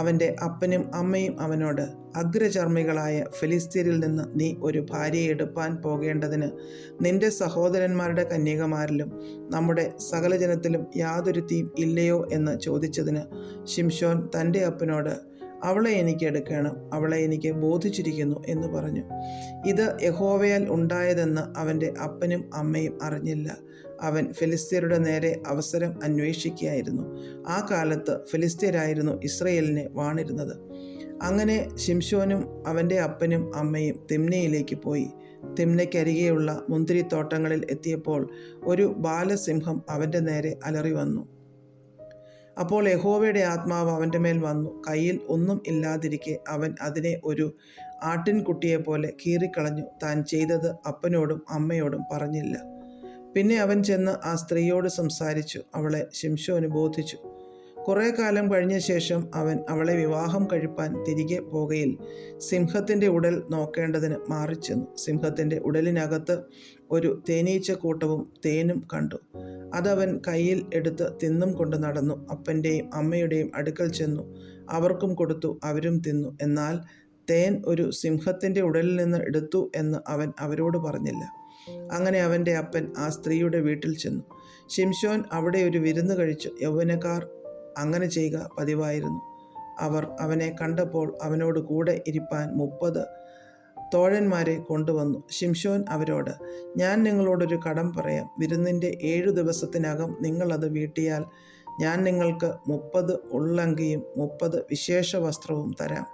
അവൻ്റെ അപ്പനും അമ്മയും അവനോട്, അഗ്രചർമ്മികളായ ഫെലിസ്ത്യരിൽ നിന്ന് നീ ഒരു ഭാര്യയെ എടുപ്പാൻ പോകേണ്ടതിന് നിന്റെ സഹോദരന്മാരുടെ കന്യകമാരിലും നമ്മുടെ സകല ജനത്തിലും യാതൊരുത്തിയും ഇല്ലയോ എന്ന് ചോദിച്ചതിന് ശിംശോൻ തൻ്റെ അപ്പനോട്, അവളെ എനിക്ക് എടുക്കണം, അവളെ എനിക്ക് ബോധിച്ചിരിക്കുന്നു എന്ന് പറഞ്ഞു. ഇത് യഹോവയാൽ ഉണ്ടായതെന്ന് അവൻ്റെ അപ്പനും അമ്മയും അറിഞ്ഞില്ല. അവൻ ഫെലിസ്ത്യരുടെ നേരെ അവസരം അന്വേഷിക്കുകയായിരുന്നു. ആ കാലത്ത് ഫെലിസ്ത്യരായിരുന്നു ഇസ്രയേലിനെ വാണിരുന്നത്. അങ്ങനെ ശിംശോനും അവൻ്റെ അപ്പനും അമ്മയും തിമ്നയിലേക്ക് പോയി. തിമ്നയ്ക്കരികെയുള്ള മുന്തിരിത്തോട്ടങ്ങളിൽ എത്തിയപ്പോൾ ഒരു ബാലസിംഹം അവൻ്റെ നേരെ അലറി വന്നു. അപ്പോൾ യഹോവയുടെ ആത്മാവ് അവൻ്റെ മേൽ വന്നു. കയ്യിൽ ഒന്നും ഇല്ലാതിരിക്കെ അവൻ അതിനെ ഒരു ആട്ടിൻകുട്ടിയെപ്പോലെ കീറിക്കളഞ്ഞു. താൻ ചെയ്തത് അപ്പനോടും അമ്മയോടും പറഞ്ഞില്ല. പിന്നെ അവൻ ചെന്ന് ആ സ്ത്രീയോട് സംസാരിച്ചു, അവളെ ശിംശോന് ബോധിച്ചു. കുറേ കാലം കഴിഞ്ഞ ശേഷം അവൻ അവളെ വിവാഹം കഴിപ്പാൻ തിരികെ പോകയിൽ സിംഹത്തിൻ്റെ ഉടൽ നോക്കേണ്ടതിന് മാറിച്ചെന്നു. സിംഹത്തിൻ്റെ ഉടലിനകത്ത് ഒരു തേനീച്ചക്കൂട്ടവും തേനും കണ്ടു. അതവൻ കയ്യിൽ എടുത്ത് തിന്നും കൊണ്ട് നടന്നു. അപ്പൻ്റെയും അമ്മയുടെയും അടുക്കൽ ചെന്നു അവർക്കും കൊടുത്തു. അവരും തിന്നു. എന്നാൽ തേൻ ഒരു സിംഹത്തിൻ്റെ ഉടലിൽ നിന്ന് എടുത്തു എന്ന് അവൻ അവരോട് പറഞ്ഞില്ല. അങ്ങനെ അവൻ്റെ അപ്പൻ ആ സ്ത്രീയുടെ വീട്ടിൽ ചെന്നു. ശിംശോൻ അവിടെ ഒരു വിരുന്ന് കഴിച്ചു. യൗവനക്കാർ അങ്ങനെ ചെയ്യുക പതിവായിരുന്നു. അവർ അവനെ കണ്ടപ്പോൾ അവനോട് കൂടെ ഇരിപ്പാൻ 30 തോഴന്മാരെ കൊണ്ടുവന്നു. ശിംശോൻ അവരോട്, ഞാൻ നിങ്ങളോടൊരു കടം പറയാം. വിരുന്നിൻ്റെ 7 ദിവസത്തിനകം നിങ്ങളത് വീട്ടിയാൽ ഞാൻ നിങ്ങൾക്ക് 30 ഉള്ളങ്കിയും 30 വിശേഷ വസ്ത്രവും തരാം.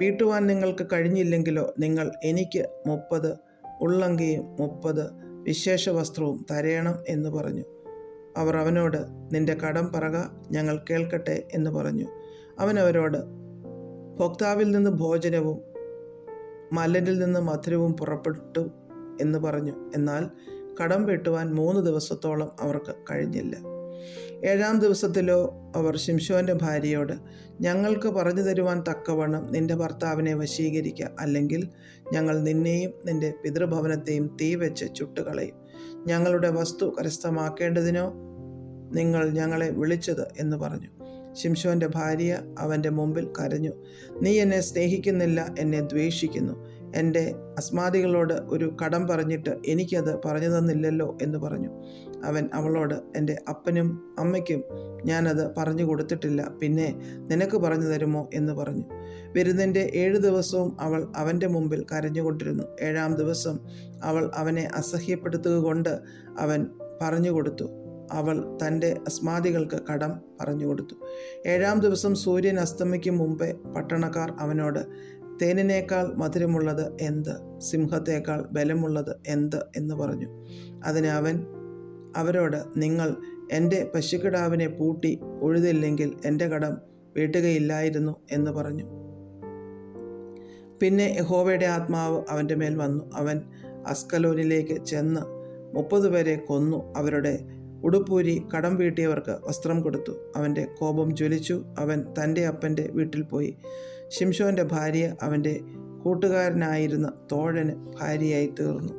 വീട്ടുവാൻ നിങ്ങൾക്ക് കഴിഞ്ഞില്ലെങ്കിലോ നിങ്ങൾ എനിക്ക് 30 ഉള്ളങ്കിയും 30 വിശേഷ വസ്ത്രവും തരേണം എന്ന് പറഞ്ഞു. അവർ അവനോട്, നിന്റെ കടം പറക, ഞങ്ങൾ കേൾക്കട്ടെ എന്ന് പറഞ്ഞു. അവൻ അവരോട്, ഭോക്താവിൽ നിന്ന് ഭോജനവും മലരിൽ നിന്ന് മധുരവും പുറപ്പെട്ടു എന്ന് പറഞ്ഞു. എന്നാൽ കടം വീട്ടുവാൻ 3 ദിവസത്തോളം അവർക്ക് കഴിഞ്ഞില്ല. 7-ാം ദിവസത്തിലോ അവർ ശിംശോൻ്റെ ഭാര്യയോട്, ഞങ്ങൾക്ക് പറഞ്ഞു തരുവാൻ തക്കവണ്ണം നിന്റെ ഭർത്താവിനെ വശീകരിക്കുക, അല്ലെങ്കിൽ ഞങ്ങൾ നിന്നെയും നിന്റെ പിതൃഭവനത്തെയും തീ വെച്ച് ചുട്ടുകളയും. ഞങ്ങളുടെ വസ്തു കരസ്ഥമാക്കേണ്ടതിനോ നിങ്ങൾ ഞങ്ങളെ വിളിച്ചത് എന്ന് പറഞ്ഞു. ശിംശോൻ്റെ ഭാര്യ അവൻ്റെ മുമ്പിൽ കരഞ്ഞു, നീ എന്നെ സ്നേഹിക്കുന്നില്ല, എന്നെ ദ്വേഷിക്കുന്നു. എൻ്റെ അസ്മാദികളോട് ഒരു കടം പറഞ്ഞിട്ട് എനിക്കത് പറഞ്ഞു തന്നില്ലല്ലോ എന്ന് പറഞ്ഞു. അവൻ അവളോട്, എൻ്റെ അപ്പനും അമ്മയ്ക്കും ഞാനത് പറഞ്ഞു കൊടുത്തിട്ടില്ല, പിന്നെ നിനക്ക് പറഞ്ഞു തരുമോ എന്ന് പറഞ്ഞു. വിരുന്നിൻ്റെ 7 ദിവസവും അവൾ അവൻ്റെ മുമ്പിൽ കരഞ്ഞുകൊണ്ടിരുന്നു. 7-ാം ദിവസം അവൾ അവനെ അസഹ്യപ്പെടുത്തുക കൊണ്ട് അവൻ പറഞ്ഞു കൊടുത്തു. അവൾ തൻ്റെ അസ്മാദികൾക്ക് കടം പറഞ്ഞു കൊടുത്തു. 7-ാം ദിവസം സൂര്യൻ അസ്തമിക്കും മുമ്പേ പട്ടണക്കാർ അവനോട്, തേനിനേക്കാൾ മധുരമുള്ളത് എന്ത്, സിംഹത്തേക്കാൾ ബലമുള്ളത് എന്ത് എന്ന് പറഞ്ഞു. അതിന് അവൻ അവരോട്, നിങ്ങൾ എൻ്റെ പശുക്കിടാവിനെ പൂട്ടി ഉഴുതില്ലെങ്കിൽ എൻ്റെ കടം വീട്ടുകയില്ലായിരുന്നു എന്ന് പറഞ്ഞു. പിന്നെ യഹോവയുടെ ആത്മാവ് അവൻ്റെ മേൽ വന്നു. അവൻ അസ്കലോനിലേക്ക് ചെന്ന് 30 പേരെ കൊന്നു. അവരുടെ ഉടുപ്പൂരി കടം വീട്ടിയവർക്ക് വസ്ത്രം കൊടുത്തു. അവൻ്റെ കോപം ജ്വലിച്ചു. അവൻ തൻ്റെ അപ്പൻ്റെ വീട്ടിൽ പോയി. ശിംശോൻ്റെ ഭാര്യ അവൻ്റെ കൂട്ടുകാരനായിരുന്ന തോഴന് ഭാര്യയായി തീർന്നു.